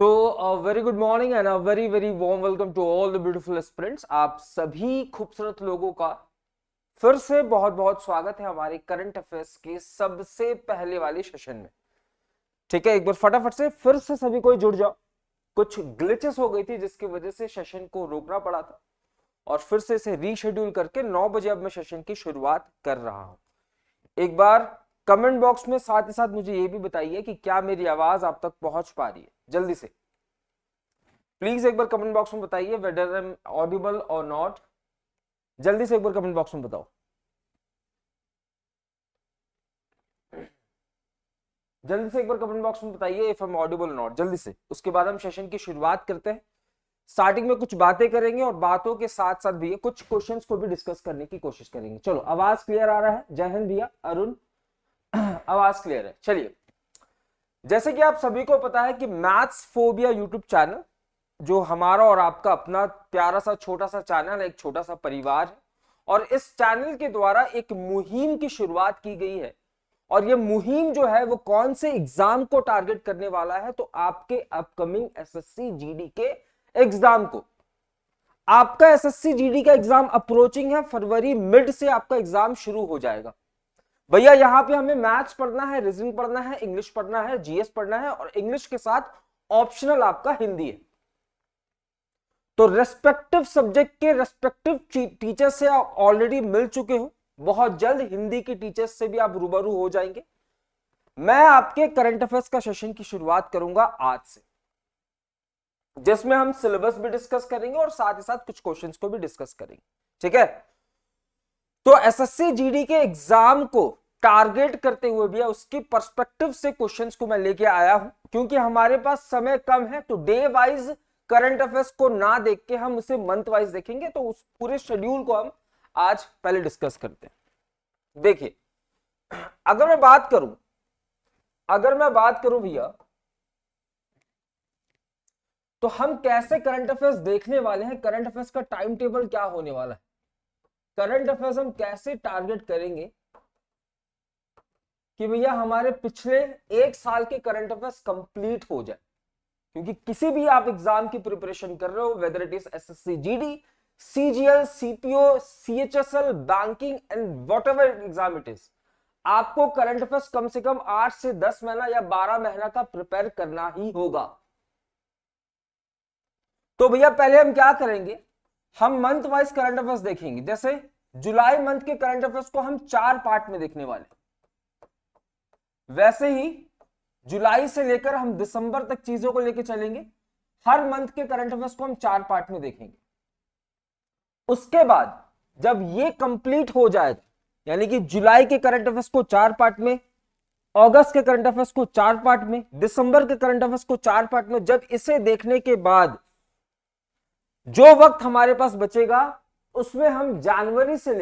तो very good morning and a very very warm welcome to all the beautiful students. आप सभी खूबसूरत लोगों का फिर से बहुत बहुत स्वागत है हमारे करंट अफेयर्स के सबसे पहले वाले सेशन में। ठीक है, एक बार फटाफट से फिर से सभी कोई जुड़ जाओ। कुछ ग्लिचेस हो गई थी जिसकी वजह से सेशन को रोकना पड़ा था और फिर से इसे रीशेड्यूल करके 9 बजे अब मैं सेशन की शुरुआत कर रहा हूं। एक बार कमेंट बॉक्स में साथ ही साथ मुझे ये भी बताइए कि क्या मेरी आवाज आप तक पहुंच पा रही है। जल्दी से प्लीज एक बार कमेंट बॉक्स में बताइए वेदर आई एम ऑडिबल और नॉट। जल्दी से एक बार कमेंट बॉक्स में बताओ। जल्दी से एक बार कमेंट बॉक्स में बताइए इफ आई एम ऑडिबल और नॉट जल्दी से। उसके बाद हम सेशन की शुरुआत करते हैं। स्टार्टिंग में कुछ बातें करेंगे और बातों के साथ साथ भी कुछ क्वेश्चंस को भी डिस्कस करने की कोशिश करेंगे। चलो, आवाज क्लियर आ रहा है? जय हिंद भैया अरुण। आवाज क्लियर है? चलिए, जैसे कि आप सभी को पता है कि मैथ्स फोबिया यूट्यूब चैनल जो हमारा और आपका अपना प्यारा सा छोटा सा चैनल है, एक छोटा सा परिवार है, और इस चैनल के द्वारा एक मुहिम की शुरुआत की गई है। और ये मुहिम जो है वो कौन से एग्जाम को टारगेट करने वाला है? तो आपके अपकमिंग एसएससी जीडी के एग्जाम को। आपका एसएससी जीडी का एग्जाम अप्रोचिंग है, फरवरी मिड से आपका एग्जाम शुरू हो जाएगा। भैया यहाँ पे हमें मैथ्स पढ़ना है, रीजनिंग पढ़ना है, इंग्लिश पढ़ना है, जीएस पढ़ना है और इंग्लिश के साथ ऑप्शनल आपका हिंदी है। तो रेस्पेक्टिव सब्जेक्ट के रेस्पेक्टिव टीचर से आप ऑलरेडी मिल चुके हो। बहुत जल्द हिंदी के टीचर्स से भी आप रूबरू हो जाएंगे। मैं आपके करंट अफेयर्स का सेशन की शुरुआत करूंगा आज से, जिसमें हम सिलेबस भी डिस्कस करेंगे और साथ ही साथ कुछ क्वेश्चंस को भी डिस्कस करेंगे। ठीक है, तो एसएससी जीडी के एग्जाम को टारगेट करते हुए भी उसकी पर्सपेक्टिव से क्वेश्चंस को मैं लेके आया हूं, क्योंकि हमारे पास समय कम है। तो डे वाइज करंट अफेयर्स को ना देख के हम उसे मंथ वाइज देखेंगे। तो उस पूरे शेड्यूल को हम आज पहले डिस्कस करते हैं। देखिए, अगर मैं बात करूं भैया, तो हम कैसे करंट अफेयर्स देखने वाले हैं, करंट अफेयर्स का टाइम टेबल क्या होने वाला है, करंट अफेयर्स हम कैसे टारगेट करेंगे कि भैया हमारे पिछले एक साल के करंट अफेयर्स कंप्लीट हो जाए। क्योंकि किसी भी आप एग्जाम की प्रिपरेशन कर रहे हो, whether it is SSC GD, CGL, CPO, CHSL, banking and whatever exam it is, आपको करंट अफेयर्स कम से कम 8 से 10 महीना या 12 महीना का प्रिपेयर करना ही होगा। तो भैया पहले हम क्या करेंगे, हम मंथ वाइज करंट अफेयर्स देखेंगे। जैसे जुलाई मंथ के करंट अफेयर्स को हम 4 पार्ट में देखने वाले, वैसे ही जुलाई से लेकर हम दिसंबर तक चीजों को लेकर चलेंगे। हर मंथ के करंट अफेयर्स को हम 4 पार्ट में देखेंगे। उसके बाद जब ये कंप्लीट हो जाएगा, यानी कि जुलाई के करंट अफेयर्स को 4 पार्ट में, अगस्त के करंट अफेयर्स को 4 पार्ट में, दिसंबर के करंट अफेयर्स को 4 पार्ट में, जब इसे देखने के बाद जो वक्त हमारे पास बचेगा उसमें हम जनवरी से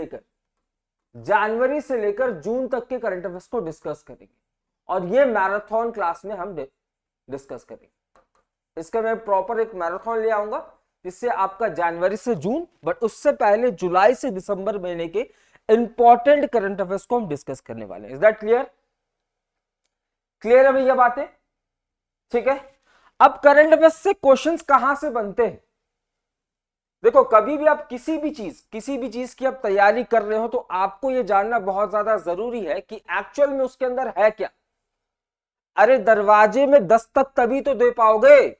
लेकर जून तक के करंट अफेयर्स को डिस्कस करेंगे। और ये मैराथन क्लास में हम डिस्कस करेंगे। इसका मैं प्रॉपर एक मैराथन ले आऊंगा जिससे आपका जनवरी से जून, बट उससे पहले जुलाई से दिसंबर महीने के इंपॉर्टेंट करंट अफेयर्स को हम डिस्कस करने वाले हैं। Is that clear? क्लियर है भैया बातें? ठीक है, अब करंट अफेयर्स से क्वेश्चंस कहां से बनते हैं? देखो, कभी भी आप किसी भी चीज की आप तैयारी कर रहे हो तो आपको यह जानना बहुत ज्यादा जरूरी है कि एक्चुअल में उसके अंदर है क्या। अरे दरवाजे में दस्तक तभी तो दे पाओगे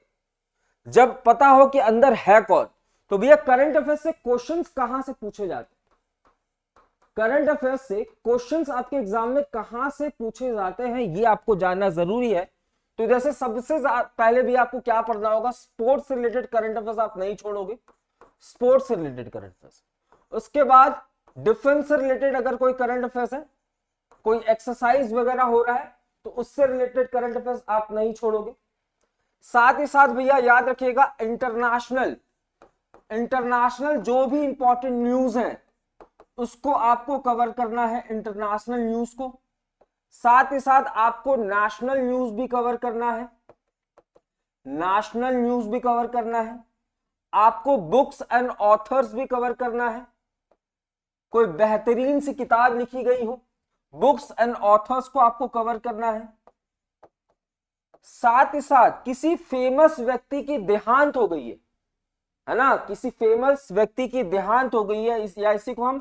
जब पता हो कि अंदर है कौन। तो भैया करंट अफेयर्स से क्वेश्चंस कहां से पूछे जाते हैं? करंट अफेयर्स से क्वेश्चंस आपके एग्जाम में कहां से पूछे जाते हैं ये आपको जानना जरूरी है। तो जैसे सबसे पहले भी आपको क्या पढ़ना होगा, स्पोर्ट्स से रिलेटेड करंट अफेयर्स आप नहीं छोड़ोगे, स्पोर्ट्स से रिलेटेड करंट अफेयर्स। उसके बाद डिफेंस से रिलेटेड अगर कोई करंट अफेयर्स है, कोई एक्सरसाइज वगैरह हो रहा है, तो उससे रिलेटेड करंट अफेयर्स आप नहीं छोड़ोगे। साथ ही साथ भैया याद रखिएगा, इंटरनेशनल जो भी इंपॉर्टेंट न्यूज है उसको आपको कवर करना है, इंटरनेशनल न्यूज को। साथ ही साथ आपको नेशनल न्यूज भी कवर करना है, आपको बुक्स एंड ऑथर्स भी कवर करना है। कोई बेहतरीन सी किताब लिखी गई हो, बुक्स एंड ऑथर्स को आपको कवर करना है। साथ ही साथ किसी फेमस व्यक्ति की देहांत हो गई है ना, किसी फेमस व्यक्ति की देहांत हो गई है, या इसी को हम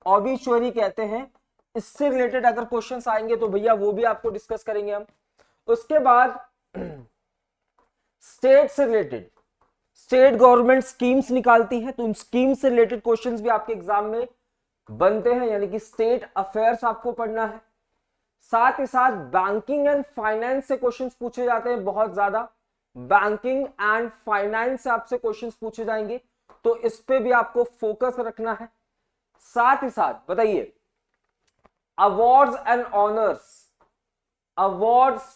ऑबिचुअरी कहते हैं। इससे रिलेटेड अगर क्वेश्चंस आएंगे तो भैया वो भी आपको डिस्कस करेंगे हम। उसके बाद स्टेट से रिलेटेड, स्टेट गवर्नमेंट स्कीम्स निकालती है, तो उन स्कीम से रिलेटेड क्वेश्चंस भी आपके एग्जाम में बनते हैं, यानी कि स्टेट अफेयर्स आपको पढ़ना है। साथ ही साथ बैंकिंग एंड फाइनेंस से क्वेश्चंस पूछे जाते हैं बहुत ज्यादा, बैंकिंग एंड फाइनेंस से आपसे क्वेश्चंस पूछे जाएंगे, तो इस पे भी आपको फोकस रखना है। साथ ही साथ बताइए awards and honours, awards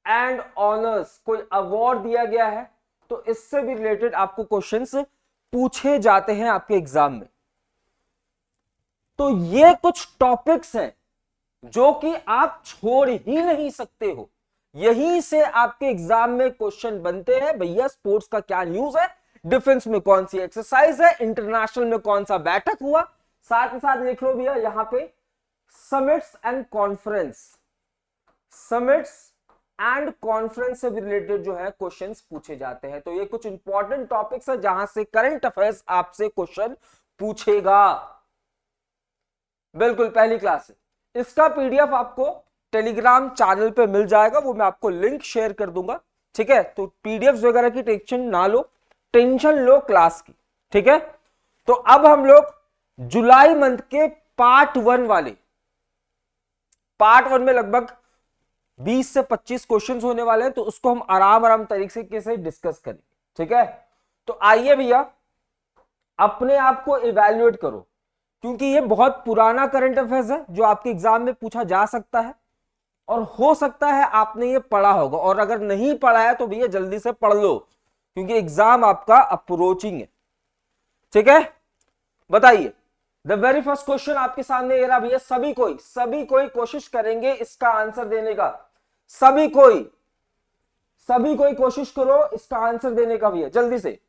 and honours, कोई अवार्ड दिया गया है तो इससे भी रिलेटेड आपको क्वेश्चंस पूछे जाते हैं आपके एग्जाम में। तो ये कुछ टॉपिक्स हैं जो कि आप छोड़ ही नहीं सकते हो, यहीं से आपके एग्जाम में क्वेश्चन बनते हैं। भैया स्पोर्ट्स का क्या न्यूज है, डिफेंस में कौन सी एक्सरसाइज है, इंटरनेशनल में कौन सा बैठक हुआ। साथ ही साथ लिख लो भैया यहां पे summits and conference, summits and conference से रिलेटेड जो है क्वेश्चंस पूछे जाते हैं। तो ये कुछ इंपॉर्टेंट टॉपिक्स है जहां से करंट अफेयर्स आपसे क्वेश्चन पूछेगा, बिल्कुल पहली क्लास है। इसका पीडीएफ आपको टेलीग्राम चैनल पे मिल जाएगा, वो मैं आपको लिंक शेयर कर दूंगा, ठीक है। तो पीडीएफ वगैरह की टेंशन ना लो, टेंशन लो क्लास की, ठीक है। तो अब हम लोग जुलाई मंथ के पार्ट 1 वाले, पार्ट 1 में लगभग 20 से 25 क्वेश्चंस होने वाले हैं, तो उसको हम आराम आराम तरीके से डिस्कस करेंगे, ठीक है। तो आइए भैया अपने आप को इवैल्यूएट करो, क्योंकि ये बहुत पुराना करंट अफेयर्स है जो आपके एग्जाम में पूछा जा सकता है, और हो सकता है आपने ये पढ़ा होगा, और अगर नहीं पढ़ा है तो भैया जल्दी से पढ़ लो, क्योंकि एग्जाम आपका अप्रोचिंग है, ठीक है। बताइए द वेरी फर्स्ट क्वेश्चन आपके सामने ये रहा भैया, सभी कोई कोशिश करेंगे इसका आंसर देने का, सभी कोई कोशिश करो इसका आंसर देने का भैया जल्दी से।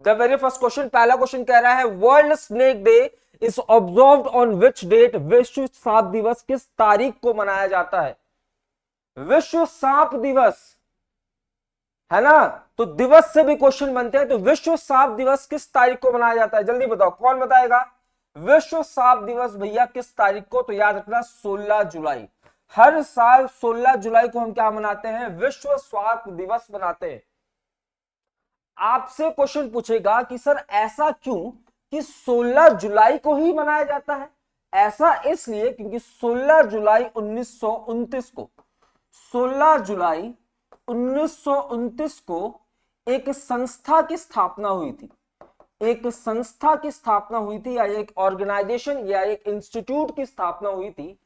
द वेरी फर्स्ट क्वेश्चन, पहला क्वेश्चन कह रहा है world snake day is observed on which date, विश्व सांप दिवस किस तारीख को मनाया जाता है। विश्व सांप दिवस है ना, तो दिवस से भी क्वेश्चन बनते हैं, तो विश्व सांप दिवस किस तारीख को मनाया जाता है, जल्दी बताओ कौन बताएगा। विश्व सांप दिवस भैया किस तारीख को, तो याद रखना 16 जुलाई। हर साल 16 जुलाई को हम क्या मनाते हैं, विश्व सांप दिवस मनाते हैं। आपसे क्वेश्चन पूछेगा कि सर ऐसा क्यों कि 16 जुलाई को ही मनाया जाता है। ऐसा इसलिए क्योंकि 16 जुलाई 1929 को, 16 जुलाई 1929 को एक संस्था की स्थापना हुई थी, एक संस्था की स्थापना हुई थी, या एक ऑर्गेनाइजेशन या एक इंस्टीट्यूट की स्थापना हुई थी,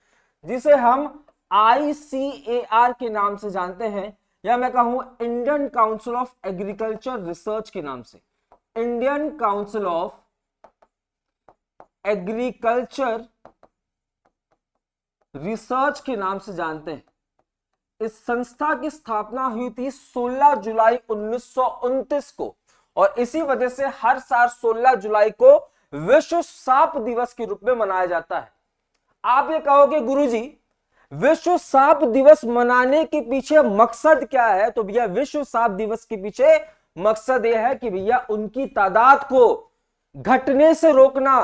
जिसे हम ICAR के नाम से जानते हैं, या मैं कहूं Indian council of agriculture research के नाम से, Indian council of agriculture research के नाम से जानते हैं। इस संस्था की स्थापना हुई थी 16 जुलाई 1929 को, और इसी वजह से हर साल 16 जुलाई को विश्व सांप दिवस के रूप में मनाया जाता है। आप ये कहोगे गुरुजी विश्व सांप दिवस मनाने के पीछे मकसद क्या है, तो भैया विश्व सांप दिवस के पीछे मकसद यह है कि भैया उनकी तादाद को घटने से रोकना,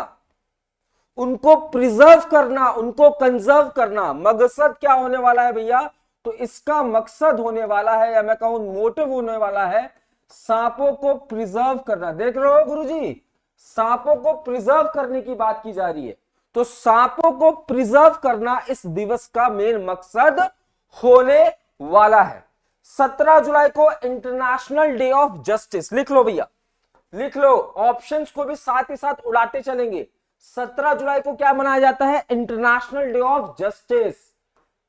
उनको प्रिजर्व करना, उनको कंजर्व करना। मकसद क्या होने वाला है भैया, तो इसका मकसद होने वाला है, या मैं कहूं मोटिव होने वाला है, सांपों को प्रिजर्व करना। देख रहे हो गुरुजी, सांपों को प्रिजर्व करने की बात की जा रही है, तो सांपों को प्रिजर्व करना इस दिवस का मेन मकसद होने वाला है। 17 जुलाई को इंटरनेशनल डे ऑफ जस्टिस, लिख लो भैया, लिख लो, ऑप्शंस को भी साथ ही साथ उड़ाते चलेंगे। 17 जुलाई को क्या मनाया जाता है, international day of justice.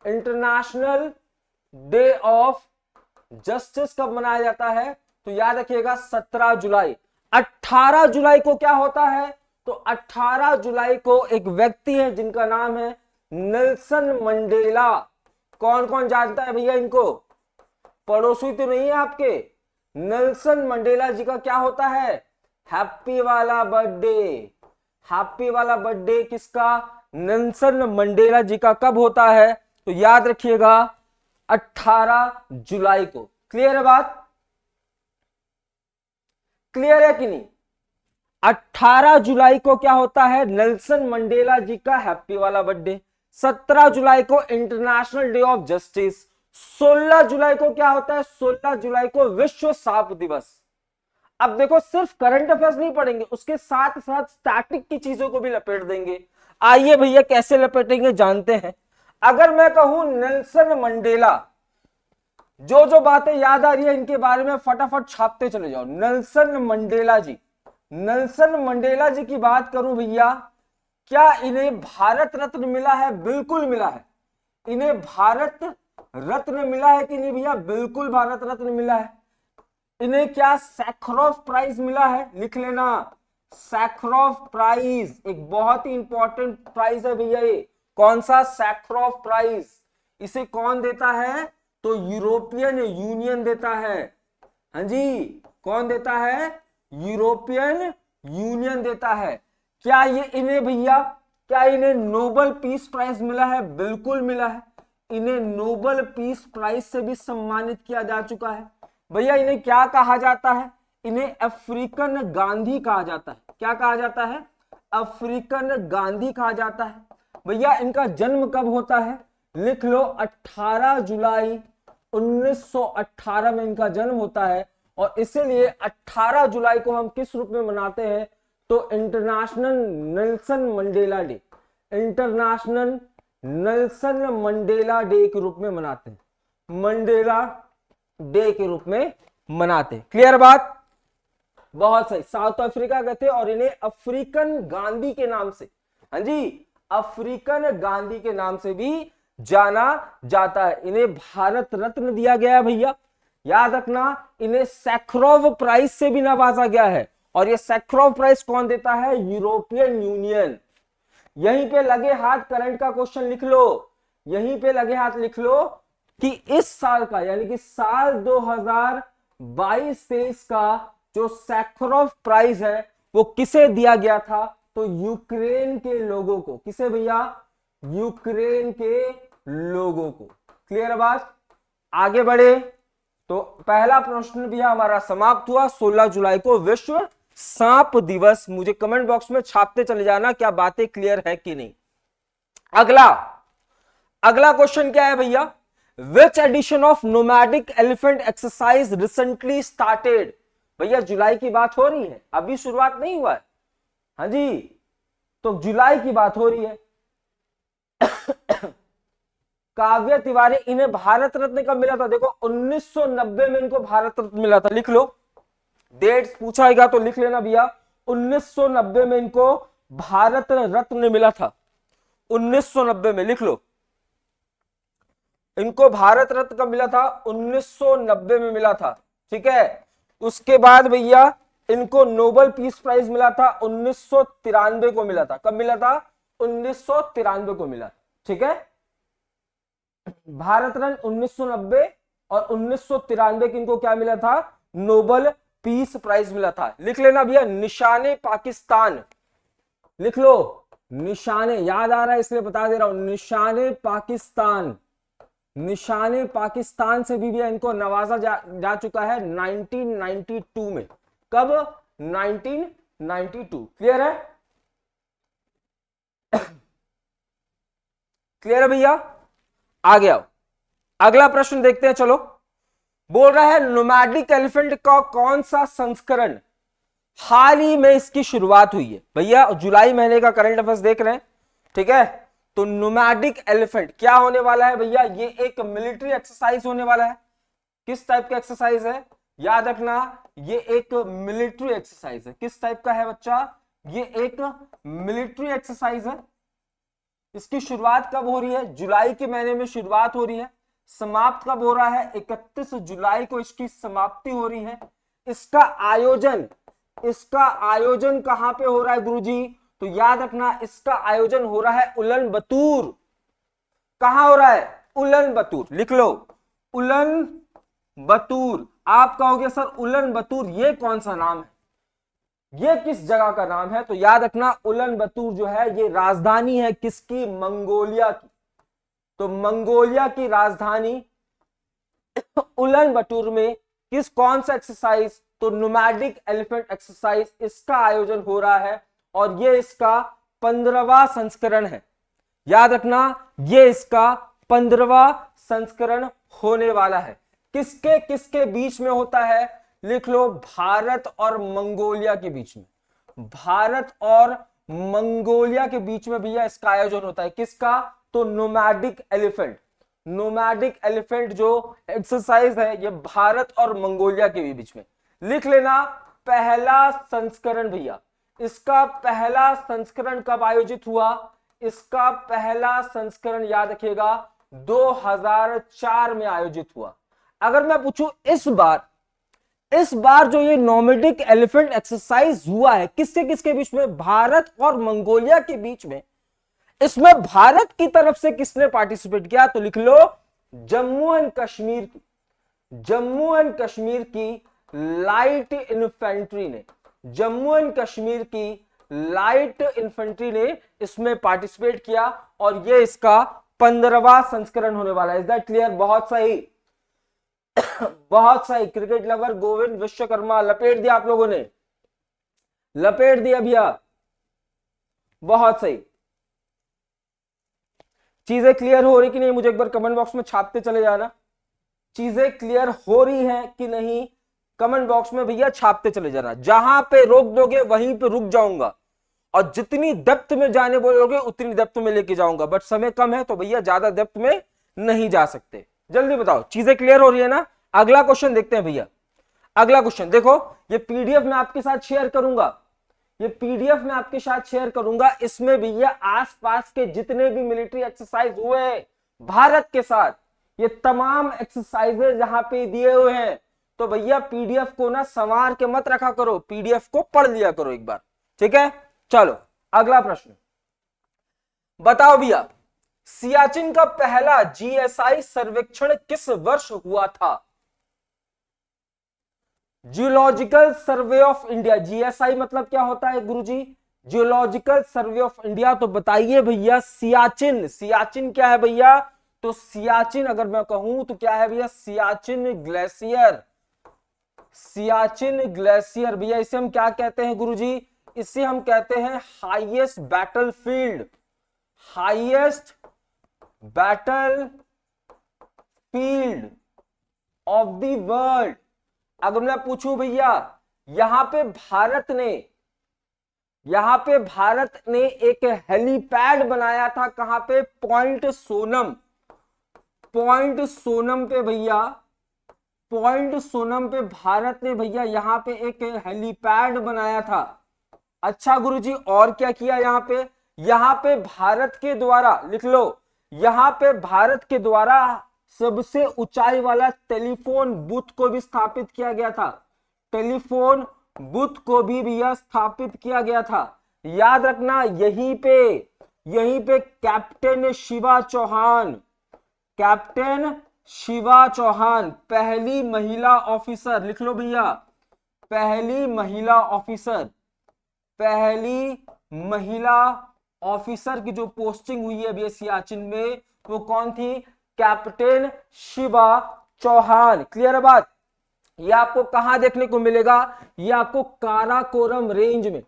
International day of justice कब मनाया जाता है, तो याद रखिएगा 17 जुलाई। 18 जुलाई को क्या होता है, तो 18 जुलाई को एक व्यक्ति है जिनका नाम है नेल्सन मंडेला। कौन कौन जानता है भैया इनको, पड़ोसी तो नहीं है आपके। नेल्सन मंडेला जी का क्या होता है, हैप्पी वाला बर्थडे। हैप्पी वाला बर्थडे किसका, नेल्सन मंडेला जी का कब होता है, तो याद रखिएगा 18 जुलाई को। क्लियर है बात? क्लियर है कि नहीं? 18 जुलाई को क्या होता है? नेल्सन मंडेला जी का हैप्पी वाला बर्थडे। 17 जुलाई को इंटरनेशनल डे ऑफ जस्टिस। 16 जुलाई को क्या होता है? 16 जुलाई को विश्व सांप दिवस। अब देखो, सिर्फ करंट अफेयर्स नहीं पढ़ेंगे, उसके साथ साथ स्टैटिक की चीजों को भी लपेट देंगे। आइए भैया कैसे लपेटेंगे जानते हैं। अगर मैं कहूं नेल्सन मंडेला, जो जो बातें याद आ रही है इनके बारे में फटाफट छापते चले जाओ। नेल्सन मंडेला जी, नेल्सन मंडेला जी की बात करूं भैया, क्या इन्हें भारत रत्न मिला है? बिल्कुल मिला है। इन्हें भारत रत्न मिला है कि नहीं भैया? बिल्कुल भारत रत्न मिला है। इन्हें क्या सैखरोव प्राइज मिला है? लिख लेना, सैखरोव प्राइज एक बहुत ही इंपॉर्टेंट प्राइज है भैया। ये कौन सा? सैखरोव प्राइज। इसे कौन देता है? तो यूरोपियन यूनियन देता है। हाँ जी, कौन देता है? यूरोपियन यूनियन देता है। क्या ये इन्हें भैया, क्या इन्हें नोबेल पीस प्राइज मिला है? बिल्कुल मिला है। इन्हें नोबेल पीस प्राइज से भी सम्मानित किया जा चुका है। भैया इन्हें क्या कहा जाता है? इन्हें अफ्रीकन गांधी कहा जाता है। क्या कहा जाता है? अफ्रीकन गांधी कहा जाता है। भैया इनका जन्म कब होता है? लिख लो, 18 जुलाई 1918 में इनका जन्म होता है। और इसीलिए 18 जुलाई को हम किस रूप में मनाते हैं? तो international Nelson Mandela day, international Nelson Mandela day के रूप में मनाते हैं। मंडेला डे के रूप में मनाते। क्लियर बात? बहुत सही। साउथ अफ्रीका गए थे और इन्हें अफ्रीकन गांधी के नाम से, हाँ जी, अफ्रीकन गांधी के नाम से भी जाना जाता है। इन्हें भारत रत्न दिया गया है भैया, याद रखना। इन्हें सैखरोव प्राइज से भी नवाजा गया है। और ये सैखरोव प्राइज कौन देता है? European union. यहीं पे लगे हाथ करंट का क्वेश्चन लिख लो, यहीं पे लगे हाथ लिख लो कि इस साल का, यानी कि साल 2022-23 का जो सैखरोव प्राइज है वो किसे दिया गया था? तो यूक्रेन के लोगों को। किसे भैया? यूक्रेन के लोगों को। क्लियर है बात? आगे बढ़े तो पहला प्रश्न भी हमारा समाप्त हुआ। 16 जुलाई को विश्व सांप दिवस। मुझे कमेंट बॉक्स में छापते चले जाना क्या बातें क्लियर है कि नहीं। अगला क्वेश्चन क्या है भैया? Which edition of nomadic elephant exercise recently started? भैया जुलाई की बात हो रही है, अभी शुरुआत नहीं हुआ है। हाँ जी, तो जुलाई की बात हो रही है। काव्य तिवारी, इन्हें भारत रत्न कब मिला था? देखो 1990 में इनको भारत रत्न मिला था। लिख लो, डेट्स पूछाएगा तो लिख लेना भैया। 1990 में इनको भारत रत्न मिला था। 1990 में लिख लो, इनको भारत रत्न कब मिला था? 1990 में मिला था। ठीक है, उसके बाद भैया इनको नोबेल पीस प्राइज मिला था 1993 को मिला था। कब मिला था? 1993 को मिला। ठीक है, भारत रत्न 1990 और 1993 की इनको क्या मिला था? नोबेल पीस प्राइज मिला था। लिख लेना भैया, निशाने पाकिस्तान। लिख लो, निशाने, याद आ रहा है इसलिए बता दे रहा हूं, निशाने पाकिस्तान। निशाने पाकिस्तान से भी इनको नवाजा जा चुका है 1992 में। कब? 1992। क्लियर है? क्लियर है भैया? आगे आओ, अगला प्रश्न देखते हैं। चलो, बोल रहा है नोमैडिक एलिफेंट का कौन सा संस्करण हाल ही में इसकी शुरुआत हुई है? भैया जुलाई महीने का करंट अफेयर्स देख रहे हैं, ठीक है। तो नोमैडिक एलिफेंट क्या होने वाला है भैया? ये एक मिलिट्री एक्सरसाइज होने वाला है। किस टाइप का एक्सरसाइज है? याद रखना, ये एक मिलिट्री एक्सरसाइज है। किस टाइप का है बच्चा? ये एक मिलिट्री एक्सरसाइज है। इसकी शुरुआत कब हो रही है? जुलाई के महीने में शुरुआत हो रही है। समाप्त कब हो रहा है? 31 जुलाई को इसकी समाप्ति हो रही है। इसका आयोजन कहां पे हो रहा है गुरुजी? तो याद रखना, इसका आयोजन हो रहा है उलन बतूर। कहां हो रहा है? उलन बतूर। लिख लो, उलन बतूर। आप कहोगे सर उलन बतूर ये कौन सा नाम है, ये किस जगह का नाम है? तो याद रखना, उलन बतूर जो है ये राजधानी है किसकी? मंगोलिया की। तो मंगोलिया की राजधानी उलन बटूर में कौन सा एक्सरसाइज, तो नोमैडिक एलिफेंट एक्सरसाइज, इसका आयोजन हो रहा है और ये इसका 15वां संस्करण है। याद रखना, ये इसका 15वां संस्करण होने वाला है। किसके किसके बीच में होता है, लिख लो, भारत और मंगोलिया के बीच में। भारत और मंगोलिया के बीच में भैया इसका आयोजन होता है। किसका, तो नोमैडिक एलिफेंट। नोमैडिक एलिफेंट जो एक्सरसाइज है ये भारत और मंगोलिया के बीच में। लिख लेना, पहला संस्करण भैया, इसका पहला संस्करण कब आयोजित हुआ, इसका पहला संस्करण याद रखिएगा 2004 में आयोजित हुआ। अगर मैं पूछूं इस बार जो ये नोमैडिक एलिफेंट एक्सरसाइज हुआ है किसके किसके बीच में, भारत और मंगोलिया के बीच में, इसमें भारत की तरफ से किसने पार्टिसिपेट किया, तो लिख लो, जम्मू एंड कश्मीर की लाइट इन्फेंट्री ने, जम्मू एंड कश्मीर की लाइट इन्फेंट्री ने इसमें पार्टिसिपेट किया और ये इसका 15वां संस्करण होने वाला है। Is that clear? बहुत सही, बहुत सही। क्रिकेट लवर गोविंद विश्वकर्मा, लपेट दिया आप लोगों ने, लपेट दिया भैया, बहुत सही। चीजें क्लियर हो रही कि नहीं, मुझे एक बार कमेंट बॉक्स में छापते चले जाना। चीजें क्लियर हो रही हैं कि नहीं, कमेंट बॉक्स में भैया छापते चले जाना। जहां पे रोक दोगे वहीं पे रुक जाऊंगा और जितनी डेप्थ में जाने बोलोगे उतनी डेप्थ में लेके जाऊंगा, बट समय कम है तो भैया ज्यादा डेप्थ में नहीं जा सकते। जल्दी बताओ, चीजें क्लियर हो रही है ना? अगला क्वेश्चन देखते हैं भैया। अगला क्वेश्चन देखो, ये पीडीएफ में आपके साथ शेयर करूंगा, ये पीडीएफ में आपके साथ शेयर करूंगा। इसमें भैया आसपास के जितने भी मिलिट्री एक्सरसाइज हुए भारत के साथ, ये तमाम एक्सरसाइजेज जहां पे दिए हुए हैं, तो भैया पीडीएफ को ना संवार के मत रखा करो, पीडीएफ को पढ़ लिया करो एक बार, ठीक है? चलो अगला प्रश्न बताओ भैया, सियाचिन का पहला जीएसआई सर्वेक्षण किस वर्ष हुआ था? Geological survey of India. GSI मतलब क्या होता है गुरुजी? Geological survey of India. तो बताइए भैया, सियाचिन, सियाचिन क्या है भैया? तो सियाचिन अगर मैं कहूं तो क्या है भैया? सियाचिन ग्लेशियर। सियाचिन ग्लेशियर भैया, इसे हम क्या कहते हैं गुरुजी? इसे हम कहते हैं highest battlefield, highest battle field of the world. अगर मैं पूछूं भैया, यहां पे भारत ने एक हेलीपैड बनाया था, कहां पे? पॉइंट सोनम। पॉइंट सोनम पे भैया, पॉइंट सोनम पे भारत ने भैया यहां पे एक हेलीपैड बनाया था। अच्छा गुरुजी, और क्या किया यहां पे? यहां पे भारत के द्वारा, लिख लो, यहां पे भारत के द्वारा सबसे ऊंचाई वाला टेलीफोन बूथ को भी स्थापित किया गया था। टेलीफोन बूथ को भी भैया स्थापित किया गया था। याद रखना, यहीं पे कैप्टन शिवा चौहान, कैप्टन शिवा चौहान पहली महिला ऑफिसर, लिख लो भैया, पहली महिला ऑफिसर, पहली महिला ऑफिसर की जो पोस्टिंग हुई है अभी सियाचिन में, वो कौन थी? कैप्टन शिवा चौहान। क्लियर है बात? ये आपको कहां देखने को मिलेगा? ये आपको काराकोरम रेंज में,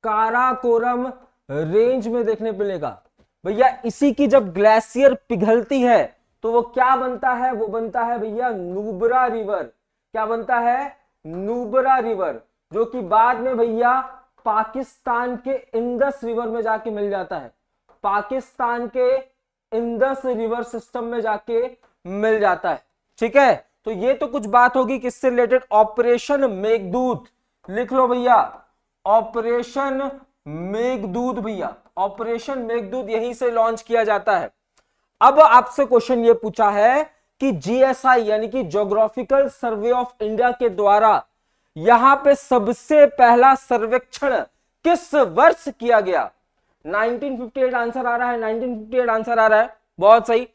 काराकोरम रेंज में देखने को मिलेगा भैया। इसी की जब ग्लेशियर पिघलती है तो वो क्या बनता है? वो बनता है भैया नुब्रा रिवर। क्या बनता है? नुब्रा रिवर, जो कि बाद में भैया पाकिस्तान के इंडस रिवर में जाके मिल जाता है, पाकिस्तान के इंडस रिवर सिस्टम में जाके मिल जाता है। ठीक है, तो ये तो कुछ बात होगी किससे रिलेटेड? ऑपरेशन मेघदूत। लिख लो भैया, ऑपरेशन मेघदूत भैया, ऑपरेशन मेघदूत यहीं से लॉन्च किया जाता है। अब आपसे क्वेश्चन ये पूछा है कि जीएसआई यानी कि ज्योग्राफिकल सर्वे ऑफ इंडिया के द्वारा यहां पे सबसे पहला सर्वेक्षण किस वर्ष किया गया? 1958 आंसर आ रहा है, 1958 आंसर आ रहा है, बहुत सही।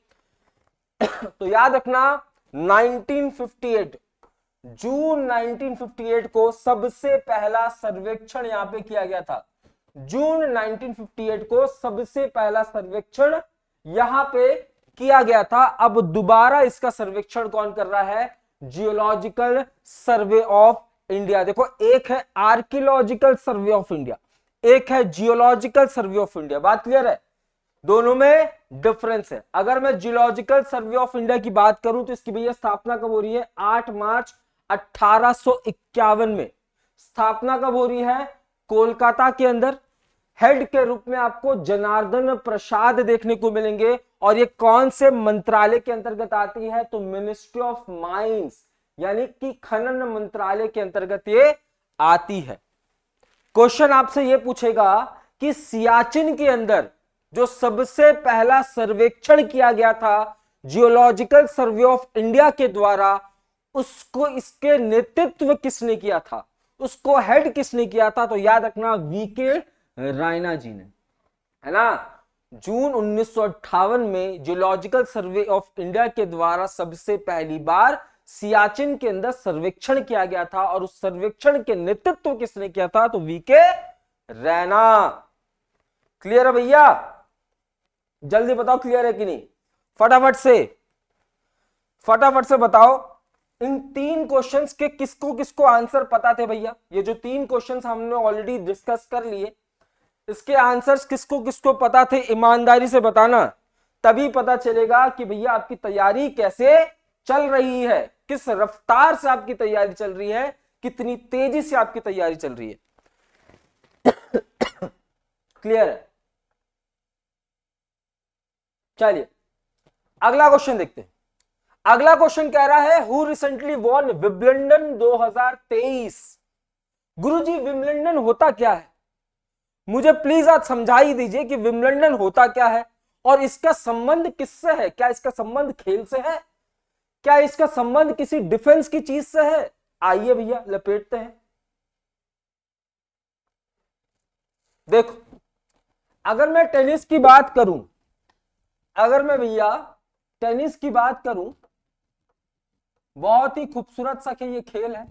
तो याद रखना 1958, जून 1958 को सबसे पहला सर्वेक्षण यहां पे किया गया था। जून 1958 को सबसे पहला सर्वेक्षण यहां पे किया गया था, अब दोबारा इसका सर्वेक्षण कौन कर रहा है? Geological survey of India. देखो, एक है आर्कियोलॉजिकल सर्वे ऑफ इंडिया, एक है जियोलॉजिकल सर्वे ऑफ इंडिया। बात क्लियर है? दोनों में डिफरेंस है। अगर मैं जियोलॉजिकल सर्वे ऑफ इंडिया की बात करूं तो इसकी भैया स्थापना कब हो रही है? 8 मार्च 1851 में स्थापना कब हो रही है? कोलकाता के अंदर। हेड के रूप में आपको जनार्दन प्रसाद देखने को मिलेंगे। और ये कौन से मंत्रालय के अंतर्गत आती है? तो मिनिस्ट्री ऑफ माइंस, यानी कि खनन मंत्रालय के अंतर्गत ये आती है। क्वेश्चन आपसे ये पूछेगा कि सियाचिन के अंदर जो सबसे पहला सर्वेक्षण किया गया था जियोलॉजिकल सर्वे ऑफ इंडिया के द्वारा, उसको, इसके नेतृत्व किसने किया था? उसको हेड किसने किया था? तो याद रखना, वीके रायना जी ने, है ना। जून 1958 में जियोलॉजिकल सर्वे ऑफ इंडिया के द्वारा सबसे पहली बार सियाचिन के अंदर सर्वेक्षण किया गया था, और उस सर्वेक्षण के नेतृत्व किसने किया था? तो वीके रैना। क्लियर है भैया? जल्दी बताओ, क्लियर है कि नहीं? फटाफट से बताओ। इन 3 क्वेश्चंस के किसको किसको आंसर पता थे भैया? ये जो 3 क्वेश्चंस हमने ऑलरेडी डिस्कस कर लिए, इसके आंसर्स किसको किसको पता थे? ईमानदारी से बताना, तभी पता चलेगा कि भैया आपकी तैयारी कैसे चल रही है, किस रफ्तार से आपकी तैयारी चल रही है, कितनी तेजी से आपकी तैयारी चल रही है। क्लियर है? चलिए अगला क्वेश्चन देखते हैं। अगला क्वेश्चन कह रहा है, who recently von Wimbledon 2023। Guruji, Wimbledon होता क्या है? मुझे प्लीज आज समझा ही दीजिए कि विंबलडन होता क्या है और इसका संबंध किससे है? क्या इसका संबंध खेल से है? क्या इसका संबंध किसी डिफेंस की चीज से है? आइए भैया लपेटते हैं। देखो, अगर मैं टेनिस की बात करूं, अगर मैं भैया टेनिस की बात करूं, बहुत ही खूबसूरत सा ये खेल है,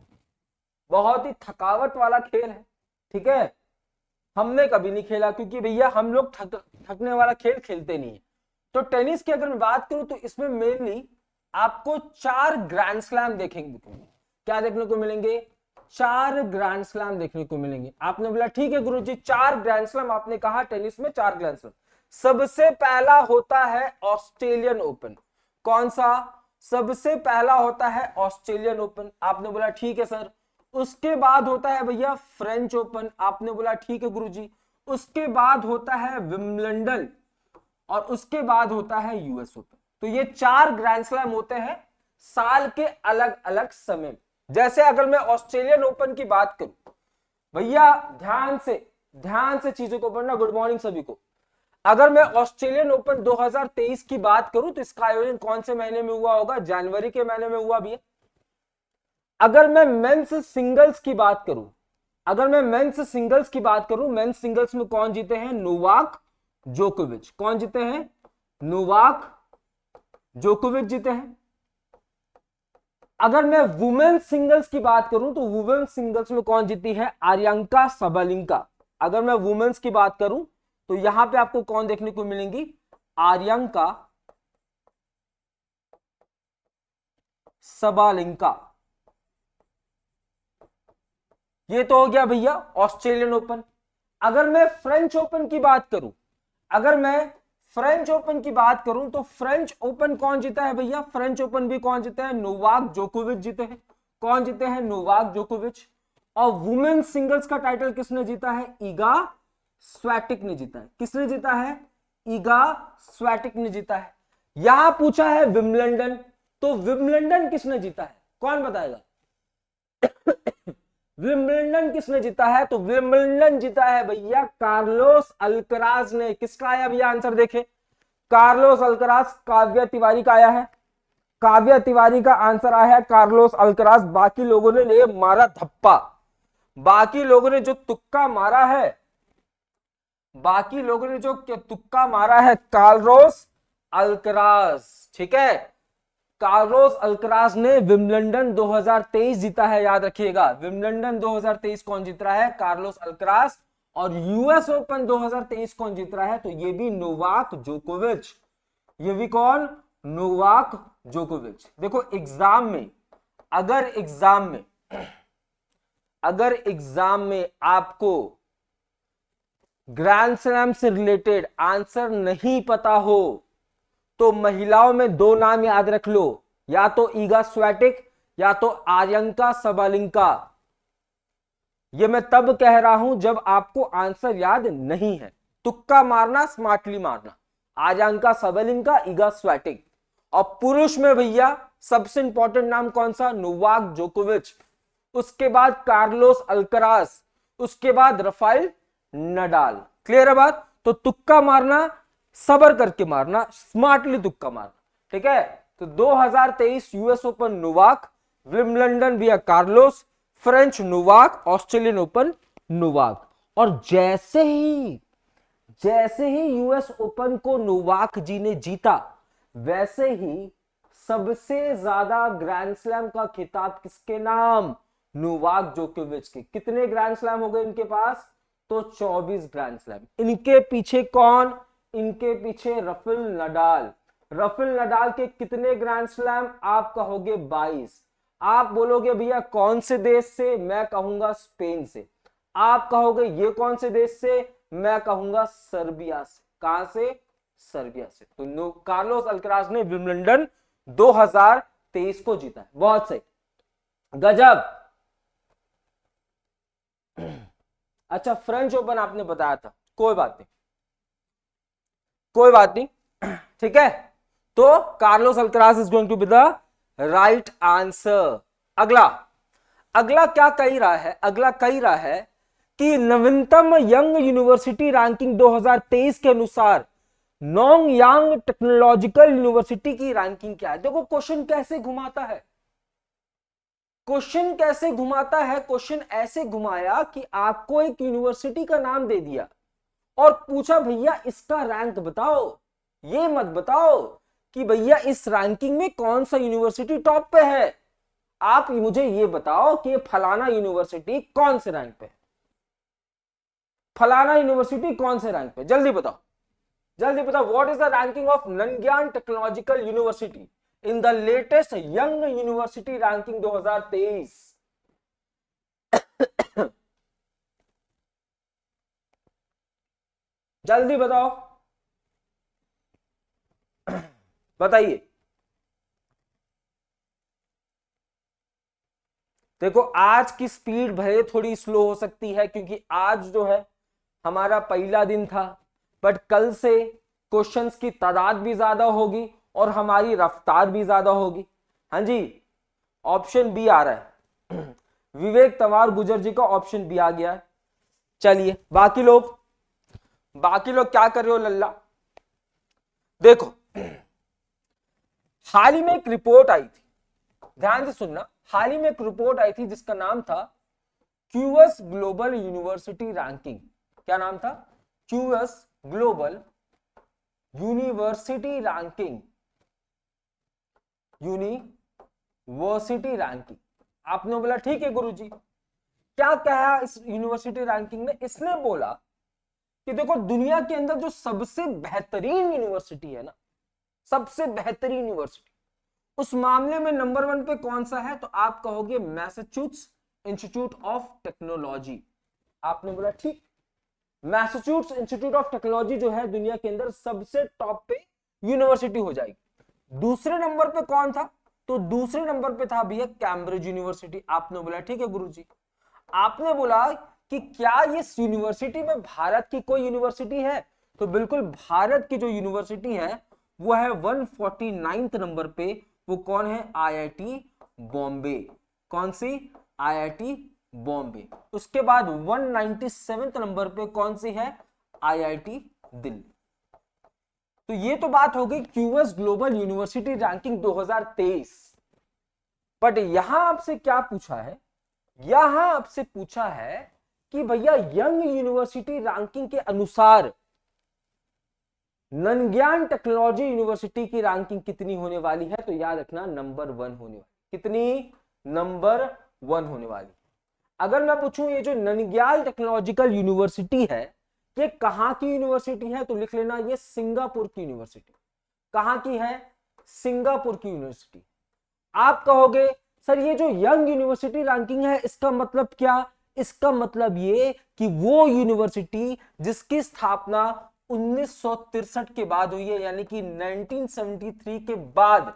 बहुत ही थकावट वाला खेल है, ठीक है। हमने कभी नहीं खेला क्योंकि भैया हम लोग थकने वाला खेल खेलते नहीं है। तो टेनिस की अगर मैं बात करूं तो इसमें मेनली आपको 4 ग्रैंड स्लैम देखेंगे। क्या देखने को मिलेंगे? 4 ग्रैंड स्लैम देखने को मिलेंगे। आपने बोला ठीक है गुरुजी, 4 ग्रैंड स्लैम आपने कहा, टेनिस में 4 ग्रैंड स्लैम। सबसे पहला होता है ऑस्ट्रेलियन ओपन। कौन सा? सबसे पहला होता है ऑस्ट्रेलियन ओपन। आपने बोला ठीक है सर। उसके बाद होता है भैया फ्रेंच ओपन। आपने बोला ठीक है गुरुजी। उसके बाद होता है विंबलडन और उसके बाद होता है यूएस ओपन। तो ये 4 ग्रैंड स्लैम होते हैं साल के अलग अलग समय। जैसे अगर मैं ऑस्ट्रेलियन ओपन की बात करूं, भैया ध्यान से चीजों को पढ़ना। गुड मॉर्निंग सभी को। अगर मैं ऑस्ट्रेलियन ओपन 2023 की बात करूं तो इसका आयोजन कौन से महीने में हुआ होगा? जनवरी के महीने में हुआ भी है। अगर मैं मेंस सिंगल्स की बात करूं, मेंस सिंगल्स में कौन जीते हैं? नोवाक जोकोविच। कौन जीते हैं? नोवाक जोकोविच जीते हैं। अगर मैं वुमेन्स सिंगल्स की बात करूं तो वुमेन्स सिंगल्स में कौन जीती है? आर्यांका साबालेंका। अगर मैं वुमेन्स की बात करूं तो यहां पे आपको कौन देखने को मिलेंगी? आर्यांका साबालेंका। ये तो हो गया भैया ऑस्ट्रेलियन ओपन। अगर मैं फ्रेंच ओपन की बात करूं, तो फ्रेंच ओपन कौन जीता है भैया? फ्रेंच ओपन भी कौन जीते हैं? नोवाक जोकोविच जीते हैं। कौन जीते हैं? नोवाक जोकोविच। और वुमेन्स सिंगल्स का टाइटल किसने जीता है? ईगा स्वेटिक ने जीता है। किसने जीता है? ईगा स्वेटिक ने जीता है। यहां पूछा है विंबलडन, तो विंबलडन किसने जीता है? कौन बताएगा? विंबलडन किसने जीता है? तो विंबलडन जीता है भैया कार्लोस अल्कराज ने। किसका आया भैया आंसर? देखे, कार्लोस अल्कराज। काव्या तिवारी का आया है, काव्या तिवारी का आंसर आया है कार्लोस अल्कराज। बाकी लोगों ने ले मारा धप्पा, बाकी लोगों ने जो तुक्का मारा है, कार्लोस अल्कराज, ठीक है। कार्लोस अल्कराज ने विंबलडन 2023 जीता है, याद रखिएगा। विंबलडन 2023 कौन जीत रहा है? Carlos Alcaraz. और यूएस ओपन 2023 कौन जीत रहा है? तो ये भी नोवाक जोकोविच। ये भी कौन, नोवाक जोकोविच। देखो एग्जाम में, अगर एग्जाम में आपको ग्रैंड स्लैम से रिलेटेड आंसर नहीं पता हो तो महिलाओं में दो नाम याद रख लो, या तो ईगा स्वेटिक या तो आर्यंका सबालिंका। ये मैं तब कह रहा हूं जब आपको आंसर याद नहीं है, तुक्का मारना, स्मार्टली मारना। आर्यंका सबालिंका, ईगा स्वेटिक। और पुरुष में भैया सबसे इंपॉर्टेंट नाम कौन सा, नोवाक जोकोविच, उसके बाद कार्लोस अल्कराज, उसके बाद राफेल नडाल। क्लियर है बात? तो तुक्का मारना, सबर करके मारना, स्मार्टली तुक्का मारना, ठीक है। तो 2023 यूएस ओपन नोवाक, विंबलडन भी Carlos, French Novak, Australian open Novak. और जैसे ही यूएस ओपन को नोवाक जी ने जीता, वैसे ही सबसे ज्यादा ग्रैंड स्लैम का खिताब किसके नाम, नोवाक जोकोविच के। कितने ग्रैंड स्लैम हो गए इनके पास, तो 24 ग्रैंड स्लैम। इनके पीछे कौन, इनके पीछे राफेल नडाल। राफेल नडाल के कितने ग्रैंड स्लैम, आप कहोगे 22। आप बोलोगे भैया कौन से देश से, मैं कहूंगा स्पेन से। आप कहोगे ये कौन से देश से, मैं कहूंगा सर्बिया से। कहां से, सर्बिया से। तो कार्लोस अल्कराज ने विंबलडन 2023 को जीता है। बहुत सही, गजब। अच्छा, फ्रेंच ओपन आपने बताया था, कोई बात नहीं, ठीक है। तो Carlos Alcaraz is going to be the right answer. अगला क्या कही रहा है कि नवीनतम यंग यूनिवर्सिटी रैंकिंग 2023 के अनुसार नोंगयांग टेक्नोलॉजिकल यूनिवर्सिटी की रैंकिंग क्या है। देखो क्वेश्चन कैसे घुमाता है, क्वेश्चन ऐसे घुमाया कि आपको एक यूनिवर्सिटी का नाम दे दिया और पूछा भैया इसका रैंक बताओ। ये मत बताओ कि भैया इस रैंकिंग में कौन सा यूनिवर्सिटी टॉप पे है, आप मुझे ये बताओ कि फलाना यूनिवर्सिटी कौन से रैंक पे, फलाना यूनिवर्सिटी कौन से रैंक पे, जल्दी बताओ। What is the ranking of Nanyang technological university in the latest young university ranking 2023। जल्दी बताओ, बताइए। देखो आज की स्पीड भले थोड़ी स्लो हो सकती है क्योंकि आज जो है हमारा पहला दिन था, बट कल से क्वेश्चंस की तादाद भी ज्यादा होगी और हमारी रफ्तार भी ज्यादा होगी। हाँ जी, ऑप्शन बी आ रहा है, विवेक तंवार गुजर जी का ऑप्शन बी आ गया है। चलिए बाकी लोग क्या कर रहे हो लल्ला। देखो हाल ही में एक रिपोर्ट आई थी, ध्यान से सुनना, हाल ही में एक रिपोर्ट आई थी जिसका नाम था क्यूएस ग्लोबल यूनिवर्सिटी रैंकिंग। क्या नाम था, QS global university ranking, university ranking. आपने बोला ठीक है गुरुजी, क्या कहा इस यूनिवर्सिटी रैंकिंग में, इसने बोला कि देखो दुनिया के अंदर जो सबसे बेहतरीन यूनिवर्सिटी है ना, सबसे बेहतरीन यूनिवर्सिटी, उस मामले में नंबर 1 पे कौन सा है, तो आप कहोगे मैसाचुसेट्स इंस्टीट्यूट ऑफ टेक्नोलॉजी। आपने बोला ठीक, मैसाचुसेट्स इंस्टीट्यूट ऑफ टेक्नोलॉजी जो है दुनिया के अंदर सबसे टॉप पे यूनिवर्सिटी हो जाएगी। दूसरे नंबर पे कौन था, तो दूसरे नंबर पे था भैया कैम्ब्रिज यूनिवर्सिटी। आपने बोला ठीक है गुरुजी। आपने बोला कि क्या इस यूनिवर्सिटी में भारत की कोई यूनिवर्सिटी है, तो बिल्कुल भारत की जो यूनिवर्सिटी है वो है 149 नंबर पे, वो कौन है, आईआईटी बॉम्बे। कौन सी, आईआईटी बॉम्बे। उसके बाद 197 नंबर पे कौन सी है, आईआईटी दिल्ली। तो ये तो बात हो गई QS global university ranking 2023। But यहां आपसे क्या पूछा है, यहां आपसे पूछा है कि भैया यंग यूनिवर्सिटी रैंकिंग के अनुसार ननग्यान टेक्नोलॉजी यूनिवर्सिटी की रैंकिंग कितनी होने वाली है, तो याद रखना नंबर 1 होने वाली। कितनी, नंबर 1 होने वाली। अगर मैं पूछूं ये जो ननग्याल टेक्नोलॉजिकल यूनिवर्सिटी है ये कहां की यूनिवर्सिटी है, तो लिख लेना ये सिंगापुर की यूनिवर्सिटी। कहां की है? सिंगापुर की यूनिवर्सिटी। आप कहोगे सर ये जो यंग यूनिवर्सिटी रैंकिंग है इसका मतलब क्या? इसका मतलब ये कि वो यूनिवर्सिटी जिसकी स्थापना 1963 के बाद हुई है, यानी कि 1973 के बाद,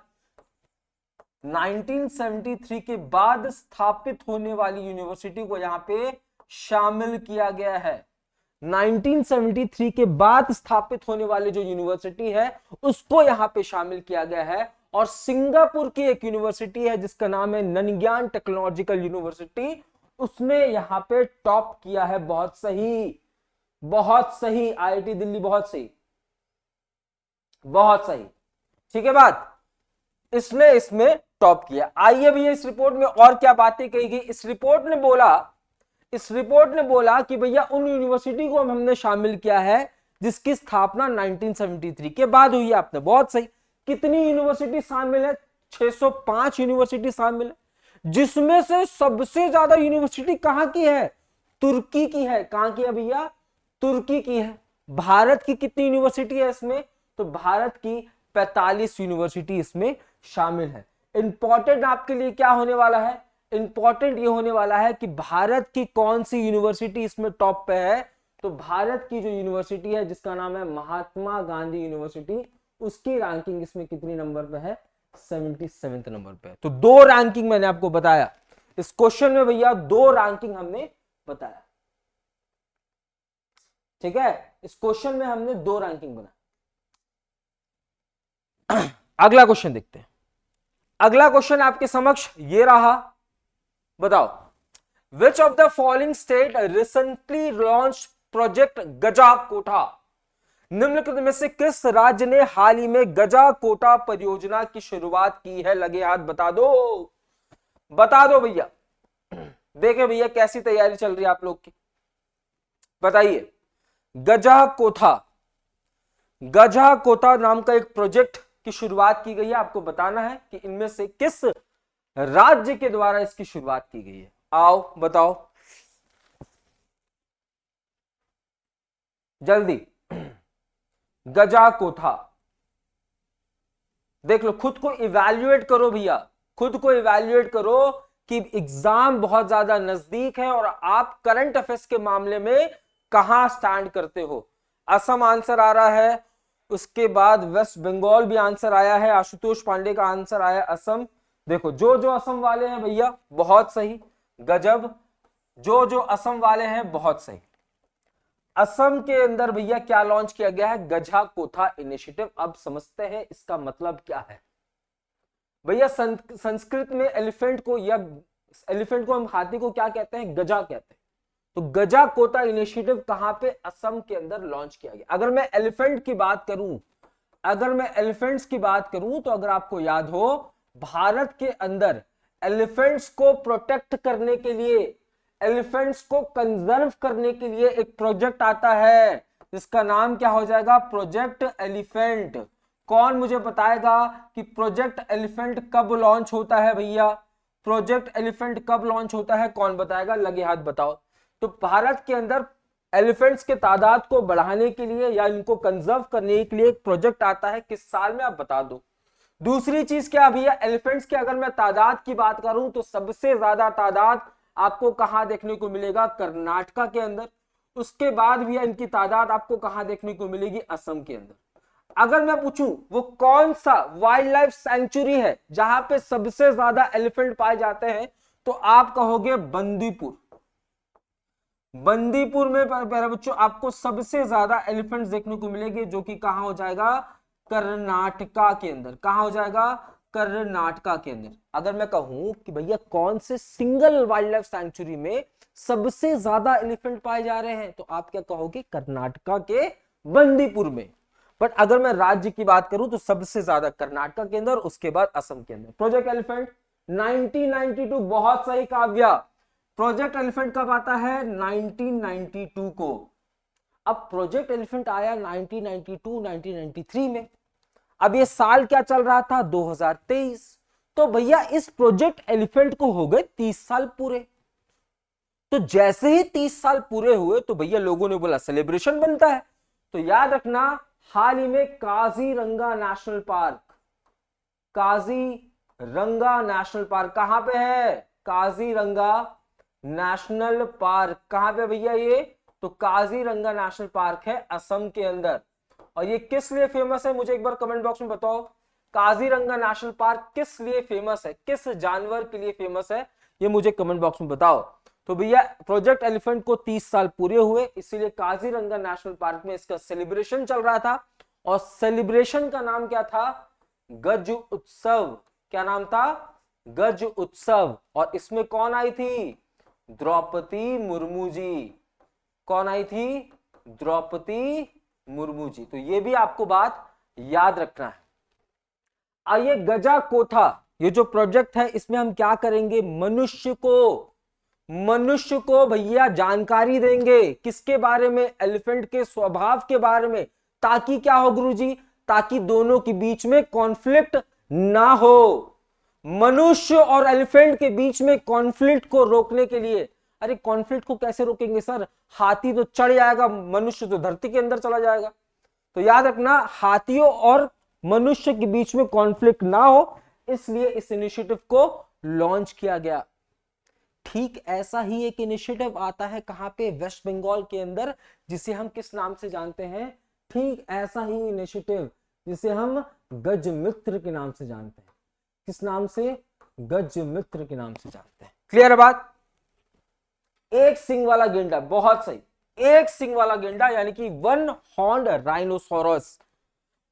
1973 के बाद स्थापित होने वाली यूनिवर्सिटी को यहां पे शामिल किया गया है। 1973 के बाद स्थापित होने वाली जो यूनिवर्सिटी है उसको यहां पे शामिल किया गया है। और सिंगापुर की एक यूनिवर्सिटी है जिसका नाम है ननग्यान टेक्नोलॉजिकल यूनिवर्सिटी, उसने यहां पे टॉप किया है। बहुत सही, बहुत सही, आईआईटी दिल्ली, बहुत सही, बहुत सही। ठीक है बात, इसने इसमें टॉप किया। आइए भैया इस रिपोर्ट में और क्या बातें कही गई। इस रिपोर्ट ने बोला कि भैया उन यूनिवर्सिटी को हमने शामिल किया है जिसकी स्थापना 1973 के बाद हुई है। आपने बहुत सही। कितनी यूनिवर्सिटी शामिल है? 605 यूनिवर्सिटी शामिल है, जिसमें से सबसे ज्यादा यूनिवर्सिटी कहां की है? तुर्की की है। कहां की है भैया? तुर्की की है। भारत की कितनी यूनिवर्सिटी है इसमें? तो भारत की 45 यूनिवर्सिटी इसमें शामिल है। इंपॉर्टेंट आपके लिए क्या होने वाला है? इंपॉर्टेंट ये होने वाला है कि भारत की कौन सी यूनिवर्सिटी इसमें टॉप पे है। तो भारत की जो यूनिवर्सिटी है जिसका नाम है महात्मा गांधी यूनिवर्सिटी, उसकी रैंकिंग इसमें कितनी नंबर पे है? 77 नंबर पे है। तो दो रैंकिंग मैंने आपको बताया इस क्वेश्चन में भैया, दो रैंकिंग हमने बताया। ठीक है, इस क्वेश्चन में हमने दो रैंकिंग बनाया। अगला क्वेश्चन देखते हैं। अगला क्वेश्चन आपके समक्ष ये रहा, बताओ which of the following state recently launched project गजा कोटा? निम्नलिखित में से किस राज्य ने हाल ही में गजा कोटा परियोजना की शुरुआत की है? लगे हाथ बता दो, बता दो भैया। देखे भैया कैसी तैयारी चल रही है आप लोग की, बताइए। गजा कोटा नाम का एक प्रोजेक्ट की शुरुआत की गई है। आपको बताना है कि इनमें से किस राज्य के द्वारा इसकी शुरुआत की गई है। आओ बताओ जल्दी। गजा कोटा देख लो, खुद को इवैल्यूएट करो भैया, खुद को इवैल्यूएट करो कि एग्जाम बहुत ज्यादा नजदीक है और आप करंट अफेयर्स के मामले में कहां स्टैंड करते हो। असम आंसर आ रहा है, उसके बाद वेस्ट बंगाल भी आंसर आया है, आशुतोष पांडे का आंसर आया असम। देखो जो जो असम वाले हैं भैया बहुत सही, गजब। जो जो असम वाले हैं बहुत सही। असम के अंदर भैया क्या लॉन्च किया गया है? गजा कोटा इनिशिएटिव। अब समझते हैं इसका मतलब क्या है भैया। संस्कृत में एलिफेंट को हम हाथी को क्या कहते हैं? गजा कहते हैं। तो गजा कोटा इनिशिएटिव कहां पे? असम के अंदर लॉन्च किया गया। अगर मैं एलिफेंट की बात करूं, अगर मैं एलिफेंट्स की बात करूं तो अगर आपको याद हो, भारत के अंदर एलिफेंट्स को प्रोटेक्ट करने के लिए, एलिफेंट्स को कंजर्व करने के लिए एक प्रोजेक्ट आता है जिसका नाम क्या हो जाएगा? Project elephant. कौन मुझे बताएगा कि प्रोजेक्ट एलिफेंट कब लॉन्च होता है भैया? प्रोजेक्ट एलिफेंट कब लॉन्च होता है? कौन बताएगा? लगे हाथ बताओ। तो भारत के अंदर एलिफेंट्स के तादाद को बढ़ाने के लिए या इनको कंजर्व करने के लिए एक प्रोजेक्ट आता है, किस साल में आप बता दो। दूसरी चीज क्या भैया? एलिफेंट्स की अगर मैं तादाद की बात करूं तो सबसे ज्यादा तादाद आपको कहां देखने को मिलेगा? कर्नाटका के अंदर। उसके बाद भी इनकी तादाद आपको कहां देखने को मिलेगी? असम के अंदर। अगर मैं पूछूं वो कौन सा वाइल्ड लाइफ सेंचुरी है जहां पे सबसे ज्यादा एलिफेंट पाए जाते हैं, तो आप कहोगे बंदीपुर। बंदीपुर में प्यारे बच्चों आपको सबसे ज्यादा एलिफेंट्स देखने को मिलेंगे, जो कि कहां हो जाएगा? कर्नाटका के अंदर। कहां हो जाएगा? कर्नाटका के अंदर। अगर मैं कहूं कि भैया कौन से सिंगल वाइल्ड लाइफ सेंचुरी में सबसे ज्यादा एलिफेंट पाए जा रहे हैं, तो आप क्या कहोगे? कर्नाटका के बंदीपुर में। बट अगर मैं राज्य की बात करूं तो सबसे ज्यादा कर्नाटका के अंदर, उसके बाद असम के अंदर। प्रोजेक्ट एलिफेंट 1992, बहुत सही काव्या। प्रोजेक्ट एलिफेंट कब आता है? 1992 को। अब प्रोजेक्ट एलिफेंट आया 1992 1993 में। अब ये साल क्या चल रहा था? 2023। तो भैया इस प्रोजेक्ट एलिफेंट को हो गए 30 साल पूरे। तो जैसे ही 30 साल पूरे हुए तो भैया लोगों ने बोला सेलिब्रेशन बनता है। तो याद रखना हाल ही में Kaziranga national park, Kaziranga national park कहां पे है? काजीरंगा नेशनल पार्क कहां पे भैया? ये तो काजीरंगा नेशनल पार्क है असम के अंदर। और ये किस लिए फेमस है मुझे एक बार कमेंट बॉक्स में बताओ। काजीरंगा नेशनल पार्क किस लिए फेमस है, किस जानवर के लिए फेमस है, ये मुझे कमेंट बॉक्स में बताओ। तो भैया प्रोजेक्ट एलिफेंट को 30 साल पूरे हुए, इसीलिए काजीरंगा नेशनल पार्क में इसका सेलिब्रेशन चल रहा था। और सेलिब्रेशन का नाम क्या था? गज उत्सव। क्या नाम था? गज उत्सव। और इसमें कौन आई थी? द्रौपदी मुर्मू जी। कौन आई थी? द्रौपदी मुर्मू जी। तो ये भी आपको बात याद रखना है। आइए गजा कोठा, ये जो प्रोजेक्ट है इसमें हम क्या करेंगे? मनुष्य को भैया जानकारी देंगे किसके बारे में? एलिफेंट के स्वभाव के बारे में। ताकि क्या हो गुरुजी? ताकि दोनों के बीच में कॉन्फ्लिक्ट ना हो। मनुष्य और एलिफेंट के बीच में कॉन्फ्लिक्ट को रोकने के लिए। अरे कॉन्फ्लिक्ट को कैसे रोकेंगे सर? हाथी तो चढ़ जाएगा, मनुष्य तो धरती के अंदर चला जाएगा। तो याद रखना, हाथियों और मनुष्य के बीच में कॉन्फ्लिक्ट ना हो, इसलिए इस इनिशिएटिव को लॉन्च किया गया। ठीक ऐसा ही एक इनिशिएटिव आता है कहां पे? वेस्ट बंगाल के अंदर, जिसे हम किस नाम से जानते हैं? ठीक ऐसा ही इनिशिएटिव जिसे हम गज मित्र के नाम से जानते हैं। किस नाम से? गज मित्र के नाम से जानते हैं। क्लियर है बात? एक सिंग वाला गेंडा, बहुत सही, एक सिंग वाला गेंडा यानी कि one horned rhinoceros.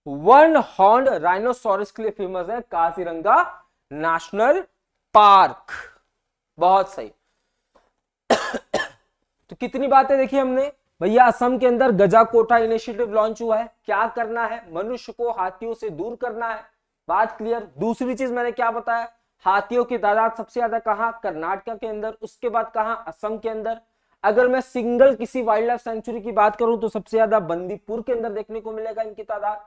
One horned rhinoceros के लिए फेमस है काजीरंगा नेशनल पार्क। बहुत सही। तो कितनी बातें देखी हमने भैया। असम के अंदर गजा कोठा इनिशिएटिव लॉन्च हुआ है। क्या करना है? मनुष्य को हाथियों से दूर करना है। बात क्लियर। दूसरी चीज मैंने क्या बताया? हाथियों की तादाद सबसे ज्यादा कहां? कर्नाटक के अंदर। उसके बाद कहां? असम के अंदर। अगर मैं सिंगल किसी वाइल्ड लाइफ सेंचुरी की बात करूं तो सबसे ज्यादा बंदीपुर के अंदर देखने को मिलेगा इनकी तादाद।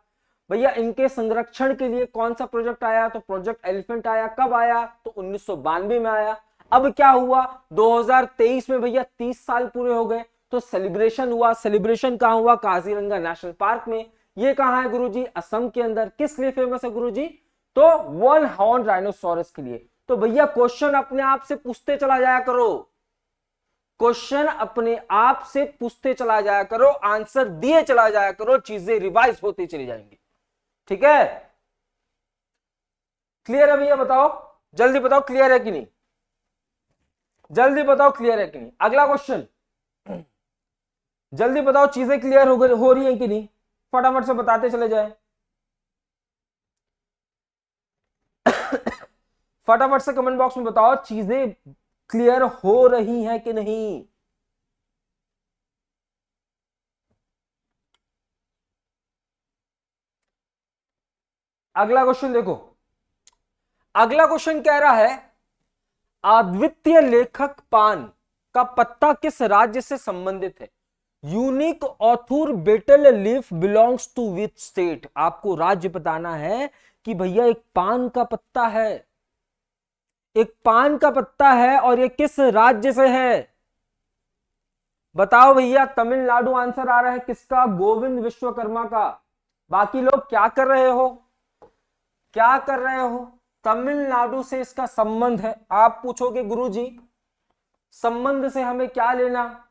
भैया इनके संरक्षण के लिए कौन सा प्रोजेक्ट आया? तो प्रोजेक्ट एलिफेंट आया। कब आया? तो 1992 में आया। अब क्या हुआ? 2023 में भैया 30 साल पूरे हो गए, तो सेलिब्रेशन हुआ। सेलिब्रेशन कहां हुआ? काजीरंगा नेशनल पार्क में। ये कहां है गुरुजी? असम के अंदर। किस लिए फेमस है गुरुजी? तो वन हॉर्न राइनोसोरस के लिए। तो भैया क्वेश्चन अपने आप से पूछते चला जाया करो, क्वेश्चन अपने आप से पूछते चला जाया करो, आंसर दिए चला जाया करो, चीजें रिवाइज होती चली जाएंगी। ठीक है? क्लियर है भैया? बताओ जल्दी, बताओ क्लियर है कि नहीं? जल्दी बताओ क्लियर है कि नहीं? अगला क्वेश्चन, जल्दी बताओ चीजें क्लियर हो रही है कि नहीं? फटाफट से बताते चले जाए। फटाफट से कमेंट बॉक्स में बताओ चीजें क्लियर हो रही हैं कि नहीं। अगला क्वेश्चन देखो। अगला क्वेश्चन कह रहा है अद्वितीय लेखक पान का पत्ता किस राज्य से संबंधित है? Unique author betel leaf belongs to which state? आपको राज्य बताना है कि भैया एक पान का पत्ता है, एक पान का पत्ता है और ये किस राज्य से है? बताओ भैया। तमिलनाडु आंसर आ रहा है। किसका? गोविंद विश्वकर्मा का। बाकी लोग क्या कर रहे हो? क्या कर रहे हो? तमिलनाडु से इसका संबंध है। आप पूछोगे गुरुजी संबंध से हमें क्या लेना?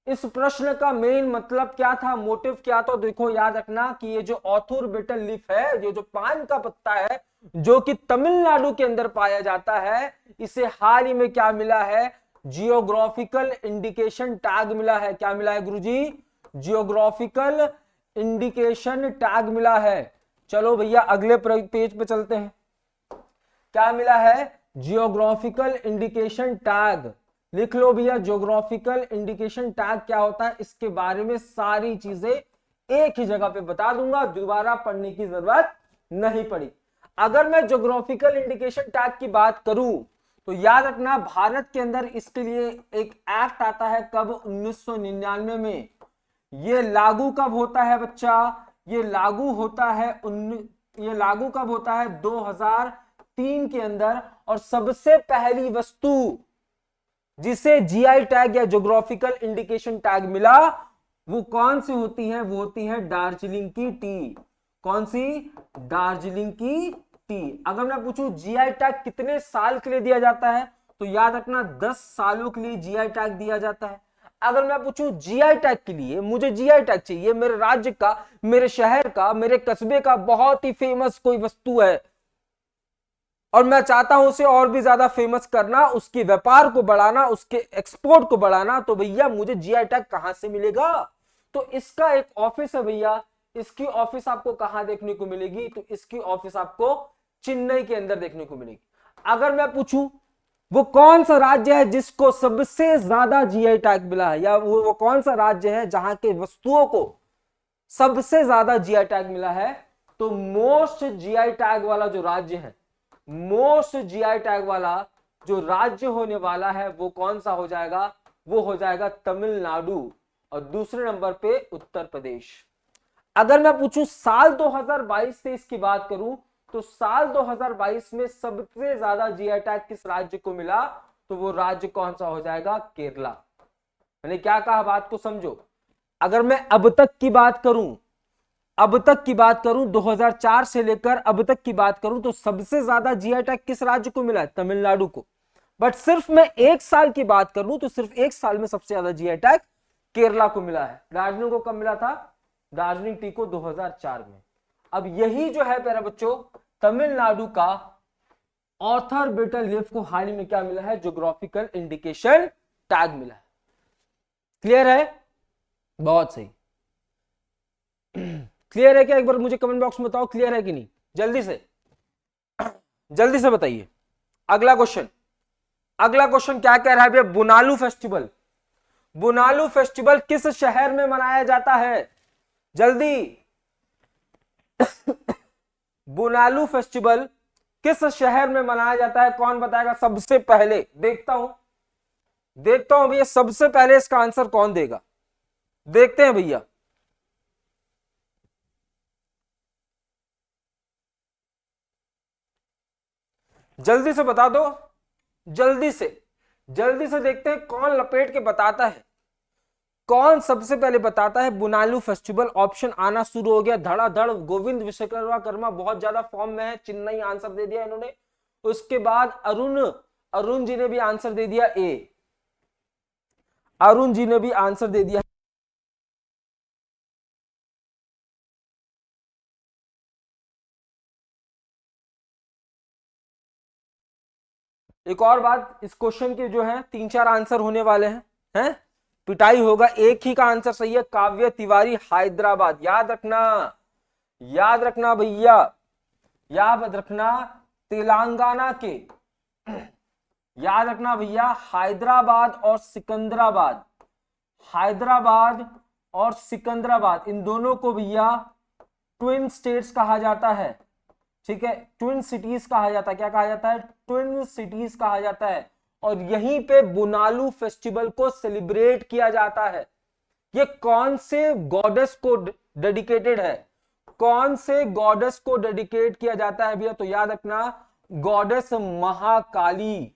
इस प्रश्न का मेन मतलब क्या था, मोटिव क्या था? देखो याद रखना कि ये जो ऑथर बेटल लीफ है, ये जो पान का पत्ता है जो कि तमिलनाडु के अंदर पाया जाता है, इसे हाल ही में क्या मिला है? जियोग्राफिकल इंडिकेशन टैग मिला है। क्या मिला है गुरुजी? जियोग्राफिकल इंडिकेशन टैग मिला है। चलो भैया अगले पेज पे चलते हैं। क्या मिला है? Geographical indication tag. लिख लो भैया, जियोग्राफिकल इंडिकेशन टैग क्या होता है, इसके बारे में सारी चीजें एक ही जगह पे बता दूंगा, दोबारा पढ़ने की जरूरत नहीं पड़ी। अगर मैं जियोग्राफिकल इंडिकेशन टैग की बात करूं तो याद रखना भारत के अंदर इसके लिए एक एक्ट आता है। कब? 1999 में। ये लागू कब होता है बच्चा? ये लागू होता है ये लागू कब होता है? 2003 के अंदर। और सबसे पहली वस्तु जिसे जीआई टैग या ज्योग्राफिकल इंडिकेशन टैग मिला वो कौन सी होती है? वो होती है दार्जिलिंग की टी। कौन सी? दार्जिलिंग की टी। अगर मैं पूछूं जीआई टैग कितने साल के लिए दिया जाता है, तो याद रखना 10 सालों के लिए जीआई टैग दिया जाता है। अगर मैं पूछूं जीआई टैग के लिए, मुझे जीआई टैग चाहिए मेरे राज्य का, मेरे शहर का, मेरे कस्बे का बहुत ही फेमस कोई वस्तु है और मैं चाहता हूं उसे और भी ज्यादा फेमस करना, उसके व्यापार को बढ़ाना, उसके एक्सपोर्ट को बढ़ाना, तो भैया मुझे जीआई टैग कहां से मिलेगा? तो इसका एक ऑफिस है भैया। इसकी ऑफिस आपको कहां देखने को मिलेगी? तो इसकी ऑफिस आपको चेन्नई के अंदर देखने को मिलेगी। अगर मैं पूछूं वो कौन सा राज्य है जिसको सबसे ज्यादा जीआई टैग मिला है, या वो कौन सा राज्य है जहां के वस्तुओं को सबसे ज्यादा जीआई टैग मिला है, तो मोस्ट जीआई टैग वाला जो राज्य है, मोस्ट जीआई टैग वाला जो राज्य होने वाला है वो कौन सा हो जाएगा? वो हो जाएगा तमिलनाडु, और दूसरे नंबर पे उत्तर प्रदेश। अगर मैं पूछूं साल 2022-23 की बात करूं, तो साल 2022 में सबसे ज्यादा जीआई टैग किस राज्य को मिला? तो वो राज्य कौन सा हो जाएगा? केरला। मैंने क्या कहा, बात को समझो। अगर मैं अब तक की बात करूं, अब तक की बात करूं 2004 से लेकर अब तक की बात करूं, तो सबसे ज्यादा जीआई टैग किस राज्य को मिला है? तमिलनाडु को। बट सिर्फ मैं एक साल की बात करूं तो सिर्फ एक साल में सबसे ज्यादा जीआई टैग केरला को मिला है। दार्जिलिंग को कब मिला था? दार्जिलिंग टी को 2004 में। अब यही जो है प्यारे बच्चों, तमिलनाडु का ऑथर बेटर लीफ को हाल ही में क्या मिला है? ज्योग्राफिकल इंडिकेशन टैग मिला है। क्लियर है? बहुत सही। क्लियर है क्या? एक बार मुझे कमेंट बॉक्स में बताओ क्लियर है कि नहीं, जल्दी से, जल्दी से बताइए। अगला क्वेश्चन, अगला क्वेश्चन क्या कह रहा है भैया? बुनालू फेस्टिवल, बुनालू फेस्टिवल किस शहर में मनाया जाता है? जल्दी। बुनालू फेस्टिवल किस शहर में मनाया जाता है? कौन बताएगा सबसे पहले? देखता हूं, देखता हूं भैया सबसे पहले इसका आंसर कौन देगा। देखते हैं भैया। जल्दी से बता दो, जल्दी से, जल्दी से देखते हैं कौन लपेट के बताता है, कौन सबसे पहले बताता है बुनालू फेस्टिवल। ऑप्शन आना शुरू हो गया धड़ाधड़। गोविंद विश्वकर्मा बहुत ज्यादा फॉर्म में है, चेन्नई आंसर दे दिया इन्होंने। उसके बाद अरुण, अरुण जी ने भी आंसर दे दिया ए, अरुण जी ने भी आंसर दे दिया। एक और बात, इस क्वेश्चन के जो है 3-4 आंसर होने वाले हैं, पिटाई होगा। एक ही का आंसर सही है, काव्य तिवारी हैदराबाद। याद रखना, याद रखना भैया, याद रखना तेलंगाना के, याद रखना भैया हैदराबाद और सिकंदराबाद, हैदराबाद और सिकंदराबाद इन दोनों को भैया ट्विन स्टेट्स कहा जाता है। ठीक है, ट्विन सिटीज कहा जाता है। क्या कहा जाता है? ट्विन सिटीज कहा जाता है। और यहीं पे बुनालू फेस्टिवल को सेलिब्रेट किया जाता है। ये कौन से गॉडेस को डेडिकेटेड है? कौन से गॉडेस को डेडिकेट किया जाता है भैया? तो याद रखना गॉडेस महाकाली,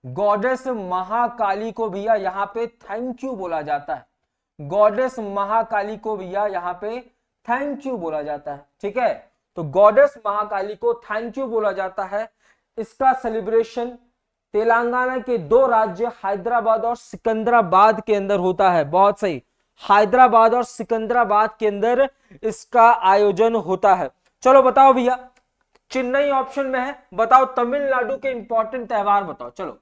गॉडेस महाकाली को भैया यहां पे थैंक यू बोला जाता है। गॉडेस महाकाली को भैया यहां पे थैंक यू बोला जाता है। ठीक है, तो गॉडेस महाकाली को थैंक यू बोला जाता है। इसका सेलिब्रेशन तेलंगाना के 2 राज्य हैदराबाद और सिकंदराबाद के अंदर होता है। बहुत सही, हैदराबाद और सिकंदराबाद के अंदर इसका आयोजन होता है। चलो बताओ भैया, चेन्नई ऑप्शन में है, बताओ तमिलनाडु के इंपॉर्टेंट त्योहार बताओ। चलो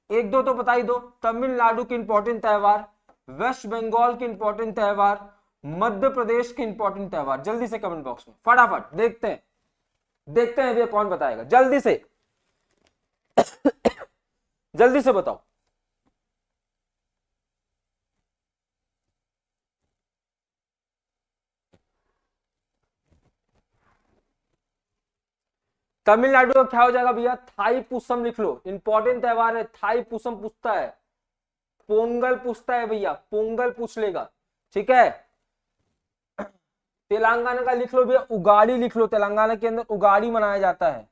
1-2 तो बता ही दो। तमिलनाडु के इंपॉर्टेंट त्योहार, वेस्ट बंगाल के इंपॉर्टेंट त्योहार, मध्य प्रदेश के इंपॉर्टेंट त्योहार। जल्दी से कमेंट बॉक्स में फटाफट देखते हैं, देखते हैं भैया कौन बताएगा। जल्दी से जल्दी से बताओ। तमिलनाडु का क्या हो जाएगा भैया? थाई पुसम लिख लो, इंपॉर्टेंट त्योहार है। थाई पुसम पूछता है, पोंगल पूछता है भैया, पोंगल पूछ लेगा। ठीक है, तेलंगाना का लिख लो भैया, उगाड़ी लिख लो। तेलंगाना के अंदर उगाड़ी मनाया जाता है।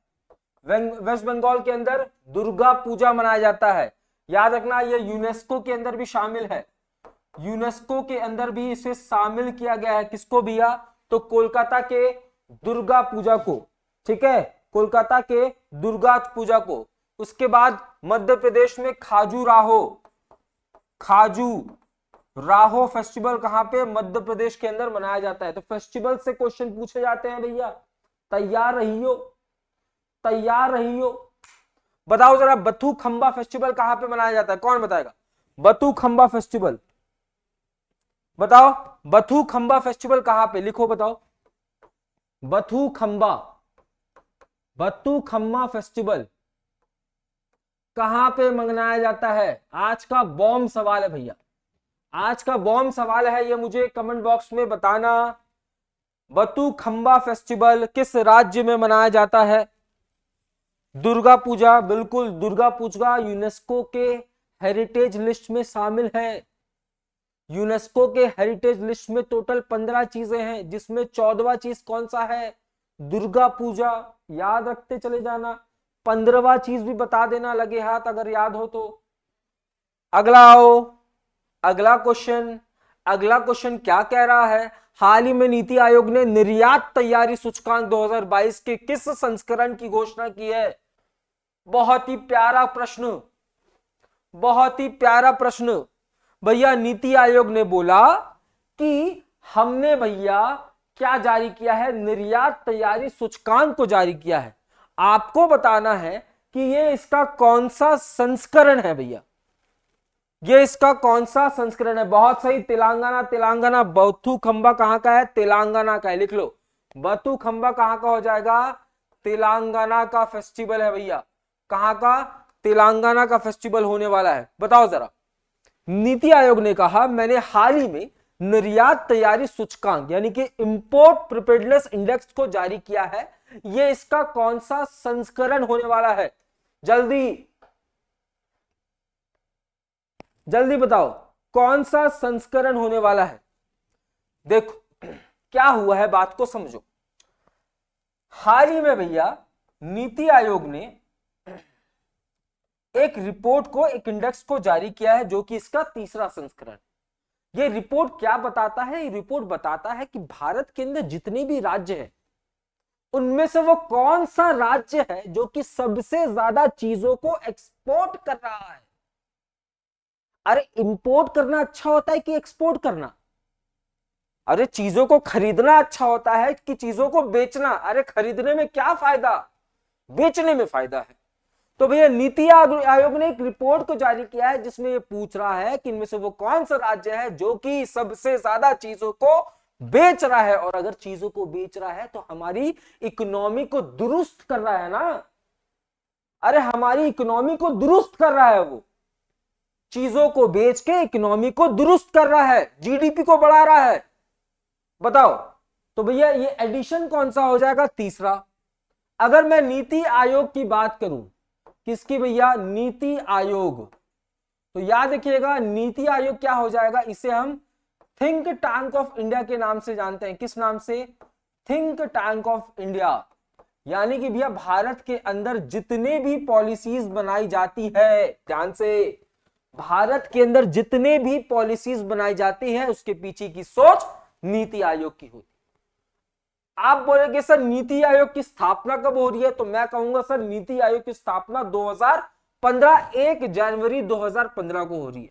वेस्ट बंगाल के अंदर दुर्गा पूजा मनाया जाता है। याद रखना ये यूनेस्को के अंदर भी शामिल है। यूनेस्को के अंदर भी इसे शामिल किया गया है। किसको भैया? तो कोलकाता के दुर्गा पूजा को, ठीक है, कोलकाता के दुर्गा पूजा को। उसके बाद मध्य प्रदेश में खाजू राहो फेस्टिवल कहां पे? मध्य प्रदेश के अंदर मनाया जाता है। तो फेस्टिवल से क्वेश्चन पूछे जाते हैं भैया, तैयार रहियो, तैयार रहियो। बताओ जरा, बथू खंबा फेस्टिवल कहां पे मनाया जाता है? कौन बताएगा? बथू खंबा फेस्टिवल बताओ, बथू खंबा फेस्टिवल कहां पे? लिखो, बताओ। बथू खंबा फेस्टिवल कहां पे मनाया जाता है? आज का बॉम्ब सवाल है भैया, आज का बॉम्ब सवाल है, ये मुझे कमेंट बॉक्स में बताना। बथू खंबा फेस्टिवल किस राज्य में मनाया जाता है? दुर्गा पूजा, बिल्कुल दुर्गा पूजा यूनेस्को के हेरिटेज लिस्ट में शामिल है। यूनेस्को के हेरिटेज लिस्ट में टोटल 15 चीजें हैं, जिसमें 14वां चीज कौन सा है? दुर्गा पूजा। याद रखते चले जाना, 15वां चीज भी बता देना लगे हाथ अगर याद हो तो। अगला आओ, अगला क्वेश्चन क्या कह रहा है? हाल ही में नीति आयोग ने निर्यात तैयारी सूचकांक 2022 के किस संस्करण की घोषणा की है? बहुत ही प्यारा प्रश्न, बहुत ही प्यारा प्रश्न भैया। नीति आयोग ने बोला कि हमने भैया क्या जारी किया है? निर्यात तैयारी सूचकांक को जारी किया है। आपको बताना है कि ये इसका कौन सा संस्करण है भैया, ये इसका कौन सा संस्करण है? बहुत सही, तेलंगाना। बथू खंबा कहां का है? तेलंगाना का है, लिख लो। बथू खंबा कहां का हो जाएगा? तेलंगाना का फेस्टिवल है भैया। कहां का? तेलंगाना का फेस्टिवल होने वाला है। बताओ जरा, नीति आयोग ने कहा मैंने हाल ही में निर्यात तैयारी सूचकांक यानी कि इंपोर्ट प्रिपेयर्डनेस इंडेक्स को जारी किया है, ये इसका कौन सा संस्करण होने वाला है? जल्दी जल्दी बताओ, कौन सा संस्करण होने वाला है? देखो क्या हुआ है, बात को समझो। हाल ही में भैया नीति आयोग ने एक रिपोर्ट को, एक इंडेक्स को जारी किया है, जो कि इसका तीसरा संस्करण। ये रिपोर्ट क्या बताता है? ये रिपोर्ट बताता है कि भारत के अंदर जितने भी राज्य हैं, उनमें से वो कौन सा राज्य है जो कि सबसे ज्यादा चीजों को एक्सपोर्ट कर रहा है। अरे इंपोर्ट करना अच्छा होता है कि एक्सपोर्ट करना? अरे चीजों को खरीदना अच्छा होता है कि चीजों को बेचना? अरे खरीदने में क्या फायदा, बेचने में फायदा है। तो भैया नीति आयोग ने एक रिपोर्ट को जारी किया है, जिसमें ये पूछ रहा है कि इनमें से वो कौन सा राज्य है जो कि सबसे ज्यादा चीजों को बेच रहा है। और अगर चीजों को बेच रहा है तो हमारी इकोनॉमी को दुरुस्त कर रहा है ना। अरे हमारी इकोनॉमी को दुरुस्त कर रहा है, वो चीजों को बेच के इकोनॉमी को दुरुस्त कर रहा है, जीडीपी को बढ़ा रहा है। बताओ, तो भैया ये एडिशन कौन सा हो जाएगा? तीसरा। अगर मैं नीति आयोग की बात करूं, किसकी भैया? नीति आयोग। तो याद रखिएगा, नीति आयोग क्या हो जाएगा? इसे हम थिंक टैंक ऑफ इंडिया के नाम से जानते हैं। किस नाम से? Think tank of India. यानी कि भैया भारत के अंदर जितने भी पॉलिसीज बनाई जाती है, ध्यान से, भारत के अंदर जितने भी पॉलिसीज बनाई जाती है, उसके पीछे की सोच नीति आयोग की होती। आप बोलेंगे सर नीति आयोग की स्थापना कब हो रही है? तो मैं कहूंगा सर नीति आयोग की स्थापना 2015 1 जनवरी 2015 को हो रही है।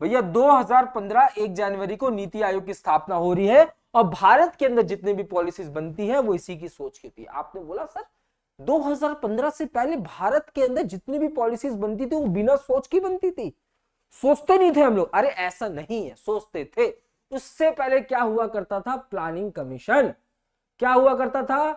भैया 2015 1 जनवरी को नीति आयोग की स्थापना हो रही है, और भारत के अंदर जितने भी पॉलिसीज बनती है वो इसी की सोच की होती है। आपने बोला सर 2015 से पहले भारत के अंदर जितनी भी पॉलिसीज बनती थी वो बिना सोच की बनती थी, सोचते नहीं थे हम लोग? अरे ऐसा नहीं है, सोचते थे। उससे पहले क्या हुआ करता था? Planning commission. क्या हुआ करता था?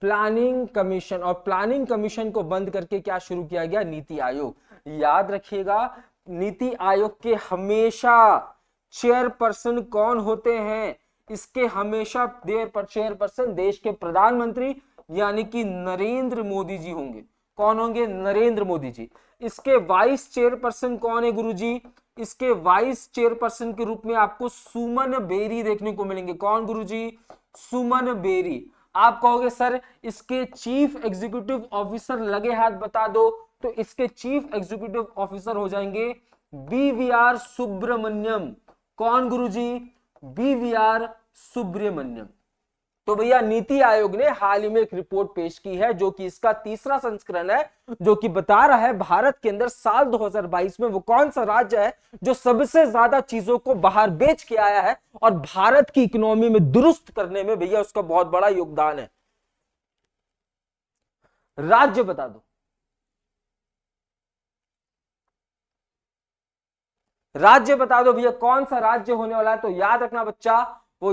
Planning commission. और प्लानिंग कमीशन को बंद करके क्या शुरू किया गया? नीति आयोग। याद रखिएगा, नीति आयोग के हमेशा चेयरपर्सन कौन होते हैं? इसके हमेशा चेयरपर्सन देश के प्रधानमंत्री यानी कि नरेंद्र मोदी जी होंगे। कौन होंगे? नरेंद्र मोदी जी। इसके वाइस चेयरपर्सन कौन है गुरुजी? इसके वाइस चेयरपर्सन के रूप में आपको सुमन बेरी देखने को मिलेंगे। कौन गुरुजी? सुमन बेरी। आप कहोगे सर इसके चीफ एग्जीक्यूटिव ऑफिसर लगे हाथ बता दो, तो इसके चीफ एग्जीक्यूटिव ऑफिसर हो जाएंगे बीवीआर सुब्रमण्यम। कौन गुरुजी? BVR सुब्रमण्यम। तो भैया नीति आयोग ने हाल ही में एक रिपोर्ट पेश की है जो कि इसका तीसरा संस्करण है, जो कि बता रहा है भारत के अंदर साल 2022 में वो कौन सा राज्य है जो सबसे ज्यादा चीजों को बाहर बेच के आया है और भारत की इकोनॉमी में दुरुस्त करने में भैया उसका बहुत बड़ा योगदान है। राज्य बता दो, राज्य बता दो भैया, कौन सा राज्य होने वाला है? तो याद रखना बच्चा, वो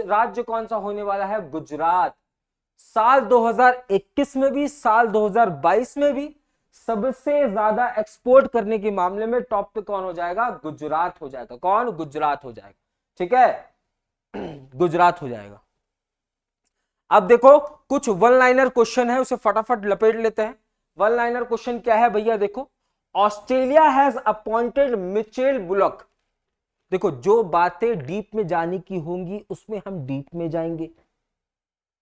राज्य कौन सा होने वाला है? गुजरात। साल 2021 में भी, साल 2022 में भी सबसे ज्यादा एक्सपोर्ट करने के मामले में टॉप पे कौन हो जाएगा? गुजरात हो जाएगा। कौन? गुजरात हो जाएगा। ठीक है, गुजरात हो जाएगा। अब देखो कुछ वन लाइनर क्वेश्चन है, उसे फटाफट लपेट लेते हैं। वन लाइनर क्वेश्चन क्या है भैया? देखो, Australia has appointed Mitchell bullock. देखो, जो बातें डीप में जाने की होंगी उसमें हम डीप में जाएंगे,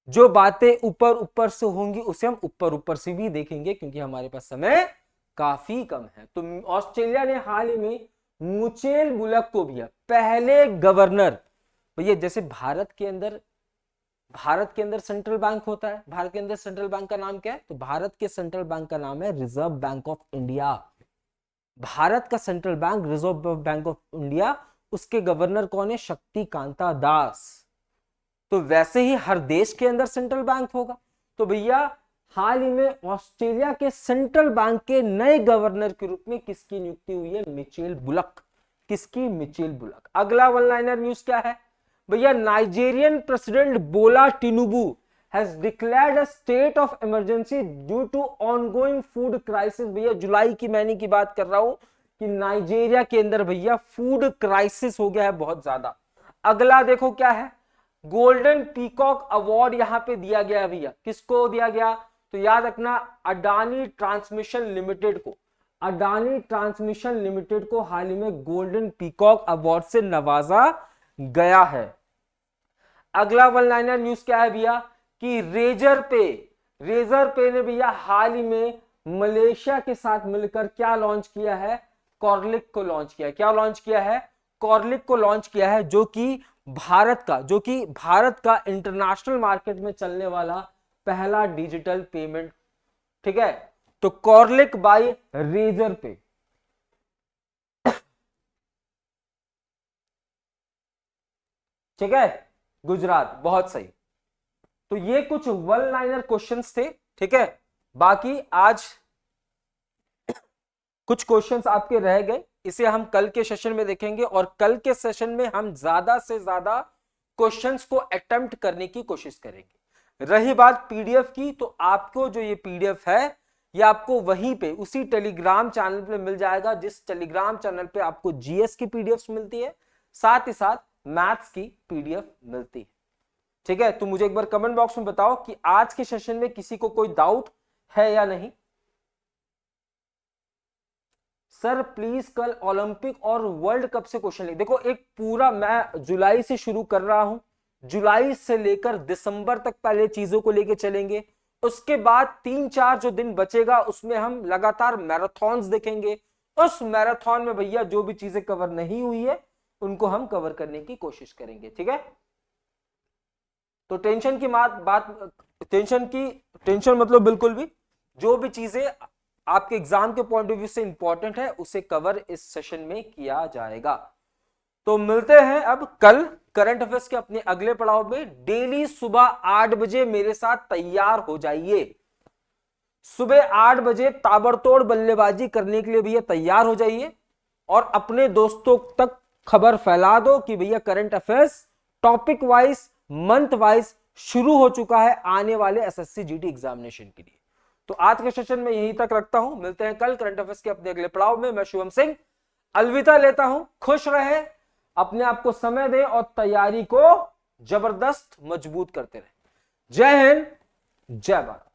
जो बातें ऊपर ऊपर से होंगी उसे हम ऊपर ऊपर से भी देखेंगे, क्योंकि हमारे पास समय काफी कम है। तो ऑस्ट्रेलिया ने हाल ही में मिचेल बुलक को भी, पहले गवर्नर, भैया जैसे भारत के अंदर सेंट्रल बैंक होता है, भारत के अंदर सेंट्रल बैंक का नाम क्या है? तो भारत के सेंट्रल बैंक का नाम है रिजर्व बैंक ऑफ इंडिया। भारत का central bank reserve bank of India, उसके गवर्नर कौन है? शक्तिकांता दास। तो वैसे ही हर देश के अंदर सेंट्रल बैंक होगा। तो भैया हाल ही में ऑस्ट्रेलिया के सेंट्रल बैंक के नए गवर्नर के रूप में किसकी नियुक्ति हुई है? Michele Bullock. किसकी? Michele Bullock. अगला वन लाइनर न्यूज क्या है भैया? Nigerian president Bola Tinubu has declared a state of emergency due to ongoing food crisis। भैया जुलाई की महीने की बात कर रहा हूं कि नाइजीरिया के अंदर भैया फूड क्राइसिस हो गया है बहुत ज्यादा। अगला देखो क्या है? गोल्डन पीकॉक अवार्ड यहां पे दिया गया भैया। किसको दिया गया? तो याद रखना, अडानी ट्रांसमिशन लिमिटेड को। अडानी ट्रांसमिशन लिमिटेड को हाल ही में गोल्डन पीकॉक अवार्ड से नवाजा गया है। अगला वन लाइनर न्यूज क्या है भैया? कि रेजर पे ने भैया हाल ही में मलेशिया के साथ मिलकर क्या लॉन्च किया है? कॉर्लिक को लॉन्च किया। क्या लॉन्च किया है? कॉर्लिक को लॉन्च किया है, जो कि भारत का इंटरनेशनल मार्केट में चलने वाला पहला डिजिटल पेमेंट। ठीक है, तो कॉर्लिक बाय रेजर पे। ठीक है, गुजरात। बहुत सही। तो ये कुछ वन लाइनर क्वेश्चंस थे। ठीक है, बाकी आज कुछ क्वेश्चंस आपके रह गए, इसे हम कल के सेशन में देखेंगे और कल के सेशन में हम ज्यादा से ज्यादा क्वेश्चंस को अटेम्प्ट करने की कोशिश करेंगे। रही बात पीडीएफ की, तो आपको जो ये पीडीएफ है ये आपको वहीं पे उसी टेलीग्राम चैनल पे मिल जाएगा, जिस टेलीग्राम चैनल पे आपको जीएस की पीडीएफ मिलती है, साथ ही साथ मैथ्स की पीडीएफ मिलती है। ठीक है, तो मुझे एक बार कमेंट बॉक्स में बताओ कि आज के सेशन में किसी को कोई डाउट है या नहीं। सर प्लीज कल ओलंपिक और वर्ल्ड कप से क्वेश्चन लिख। देखो, एक पूरा मैं जुलाई से शुरू कर रहा हूं, जुलाई से लेकर दिसंबर तक पहले चीजों को लेके चलेंगे। उसके बाद 3-4 जो दिन बचेगा उसमें हम लगातार मैराथन्स देखेंगे। उस मैराथन में भैया जो भी चीजें कवर नहीं हुई है उनको हम कवर करने की कोशिश करेंगे। ठीक है, तो टेंशन मतलब बिल्कुल भी, जो भी चीजें आपके एग्जाम के पॉइंट ऑफ व्यू से इंपॉर्टेंट है उसे कवर इस सेशन में किया जाएगा। तो मिलते हैं अब कल करंट अफेयर्स के अपने अगले पड़ाव में। डेली सुबह 8 बजे मेरे साथ तैयार हो जाइए। सुबह 8 बजे ताबड़तोड़ बल्लेबाजी करने के लिए भैया तैयार हो जाइए और अपने दोस्तों तक खबर फैला दो कि भैया current affairs topic wise, month wise शुरू हो चुका है आने वाले एसएससी जीडी एग्जामिनेशन के लिए। तो आज के सेशन में यहीं तक रखता हूं, मिलते हैं कल करंट अफेयर्स के अपने अगले पड़ाव में। मैं शुभम सिंह अलविदा लेता हूं। खुश रहे, अपने आप को समय दें और तैयारी को जबरदस्त मजबूत करते रहे। जय हिंद, जय भारत।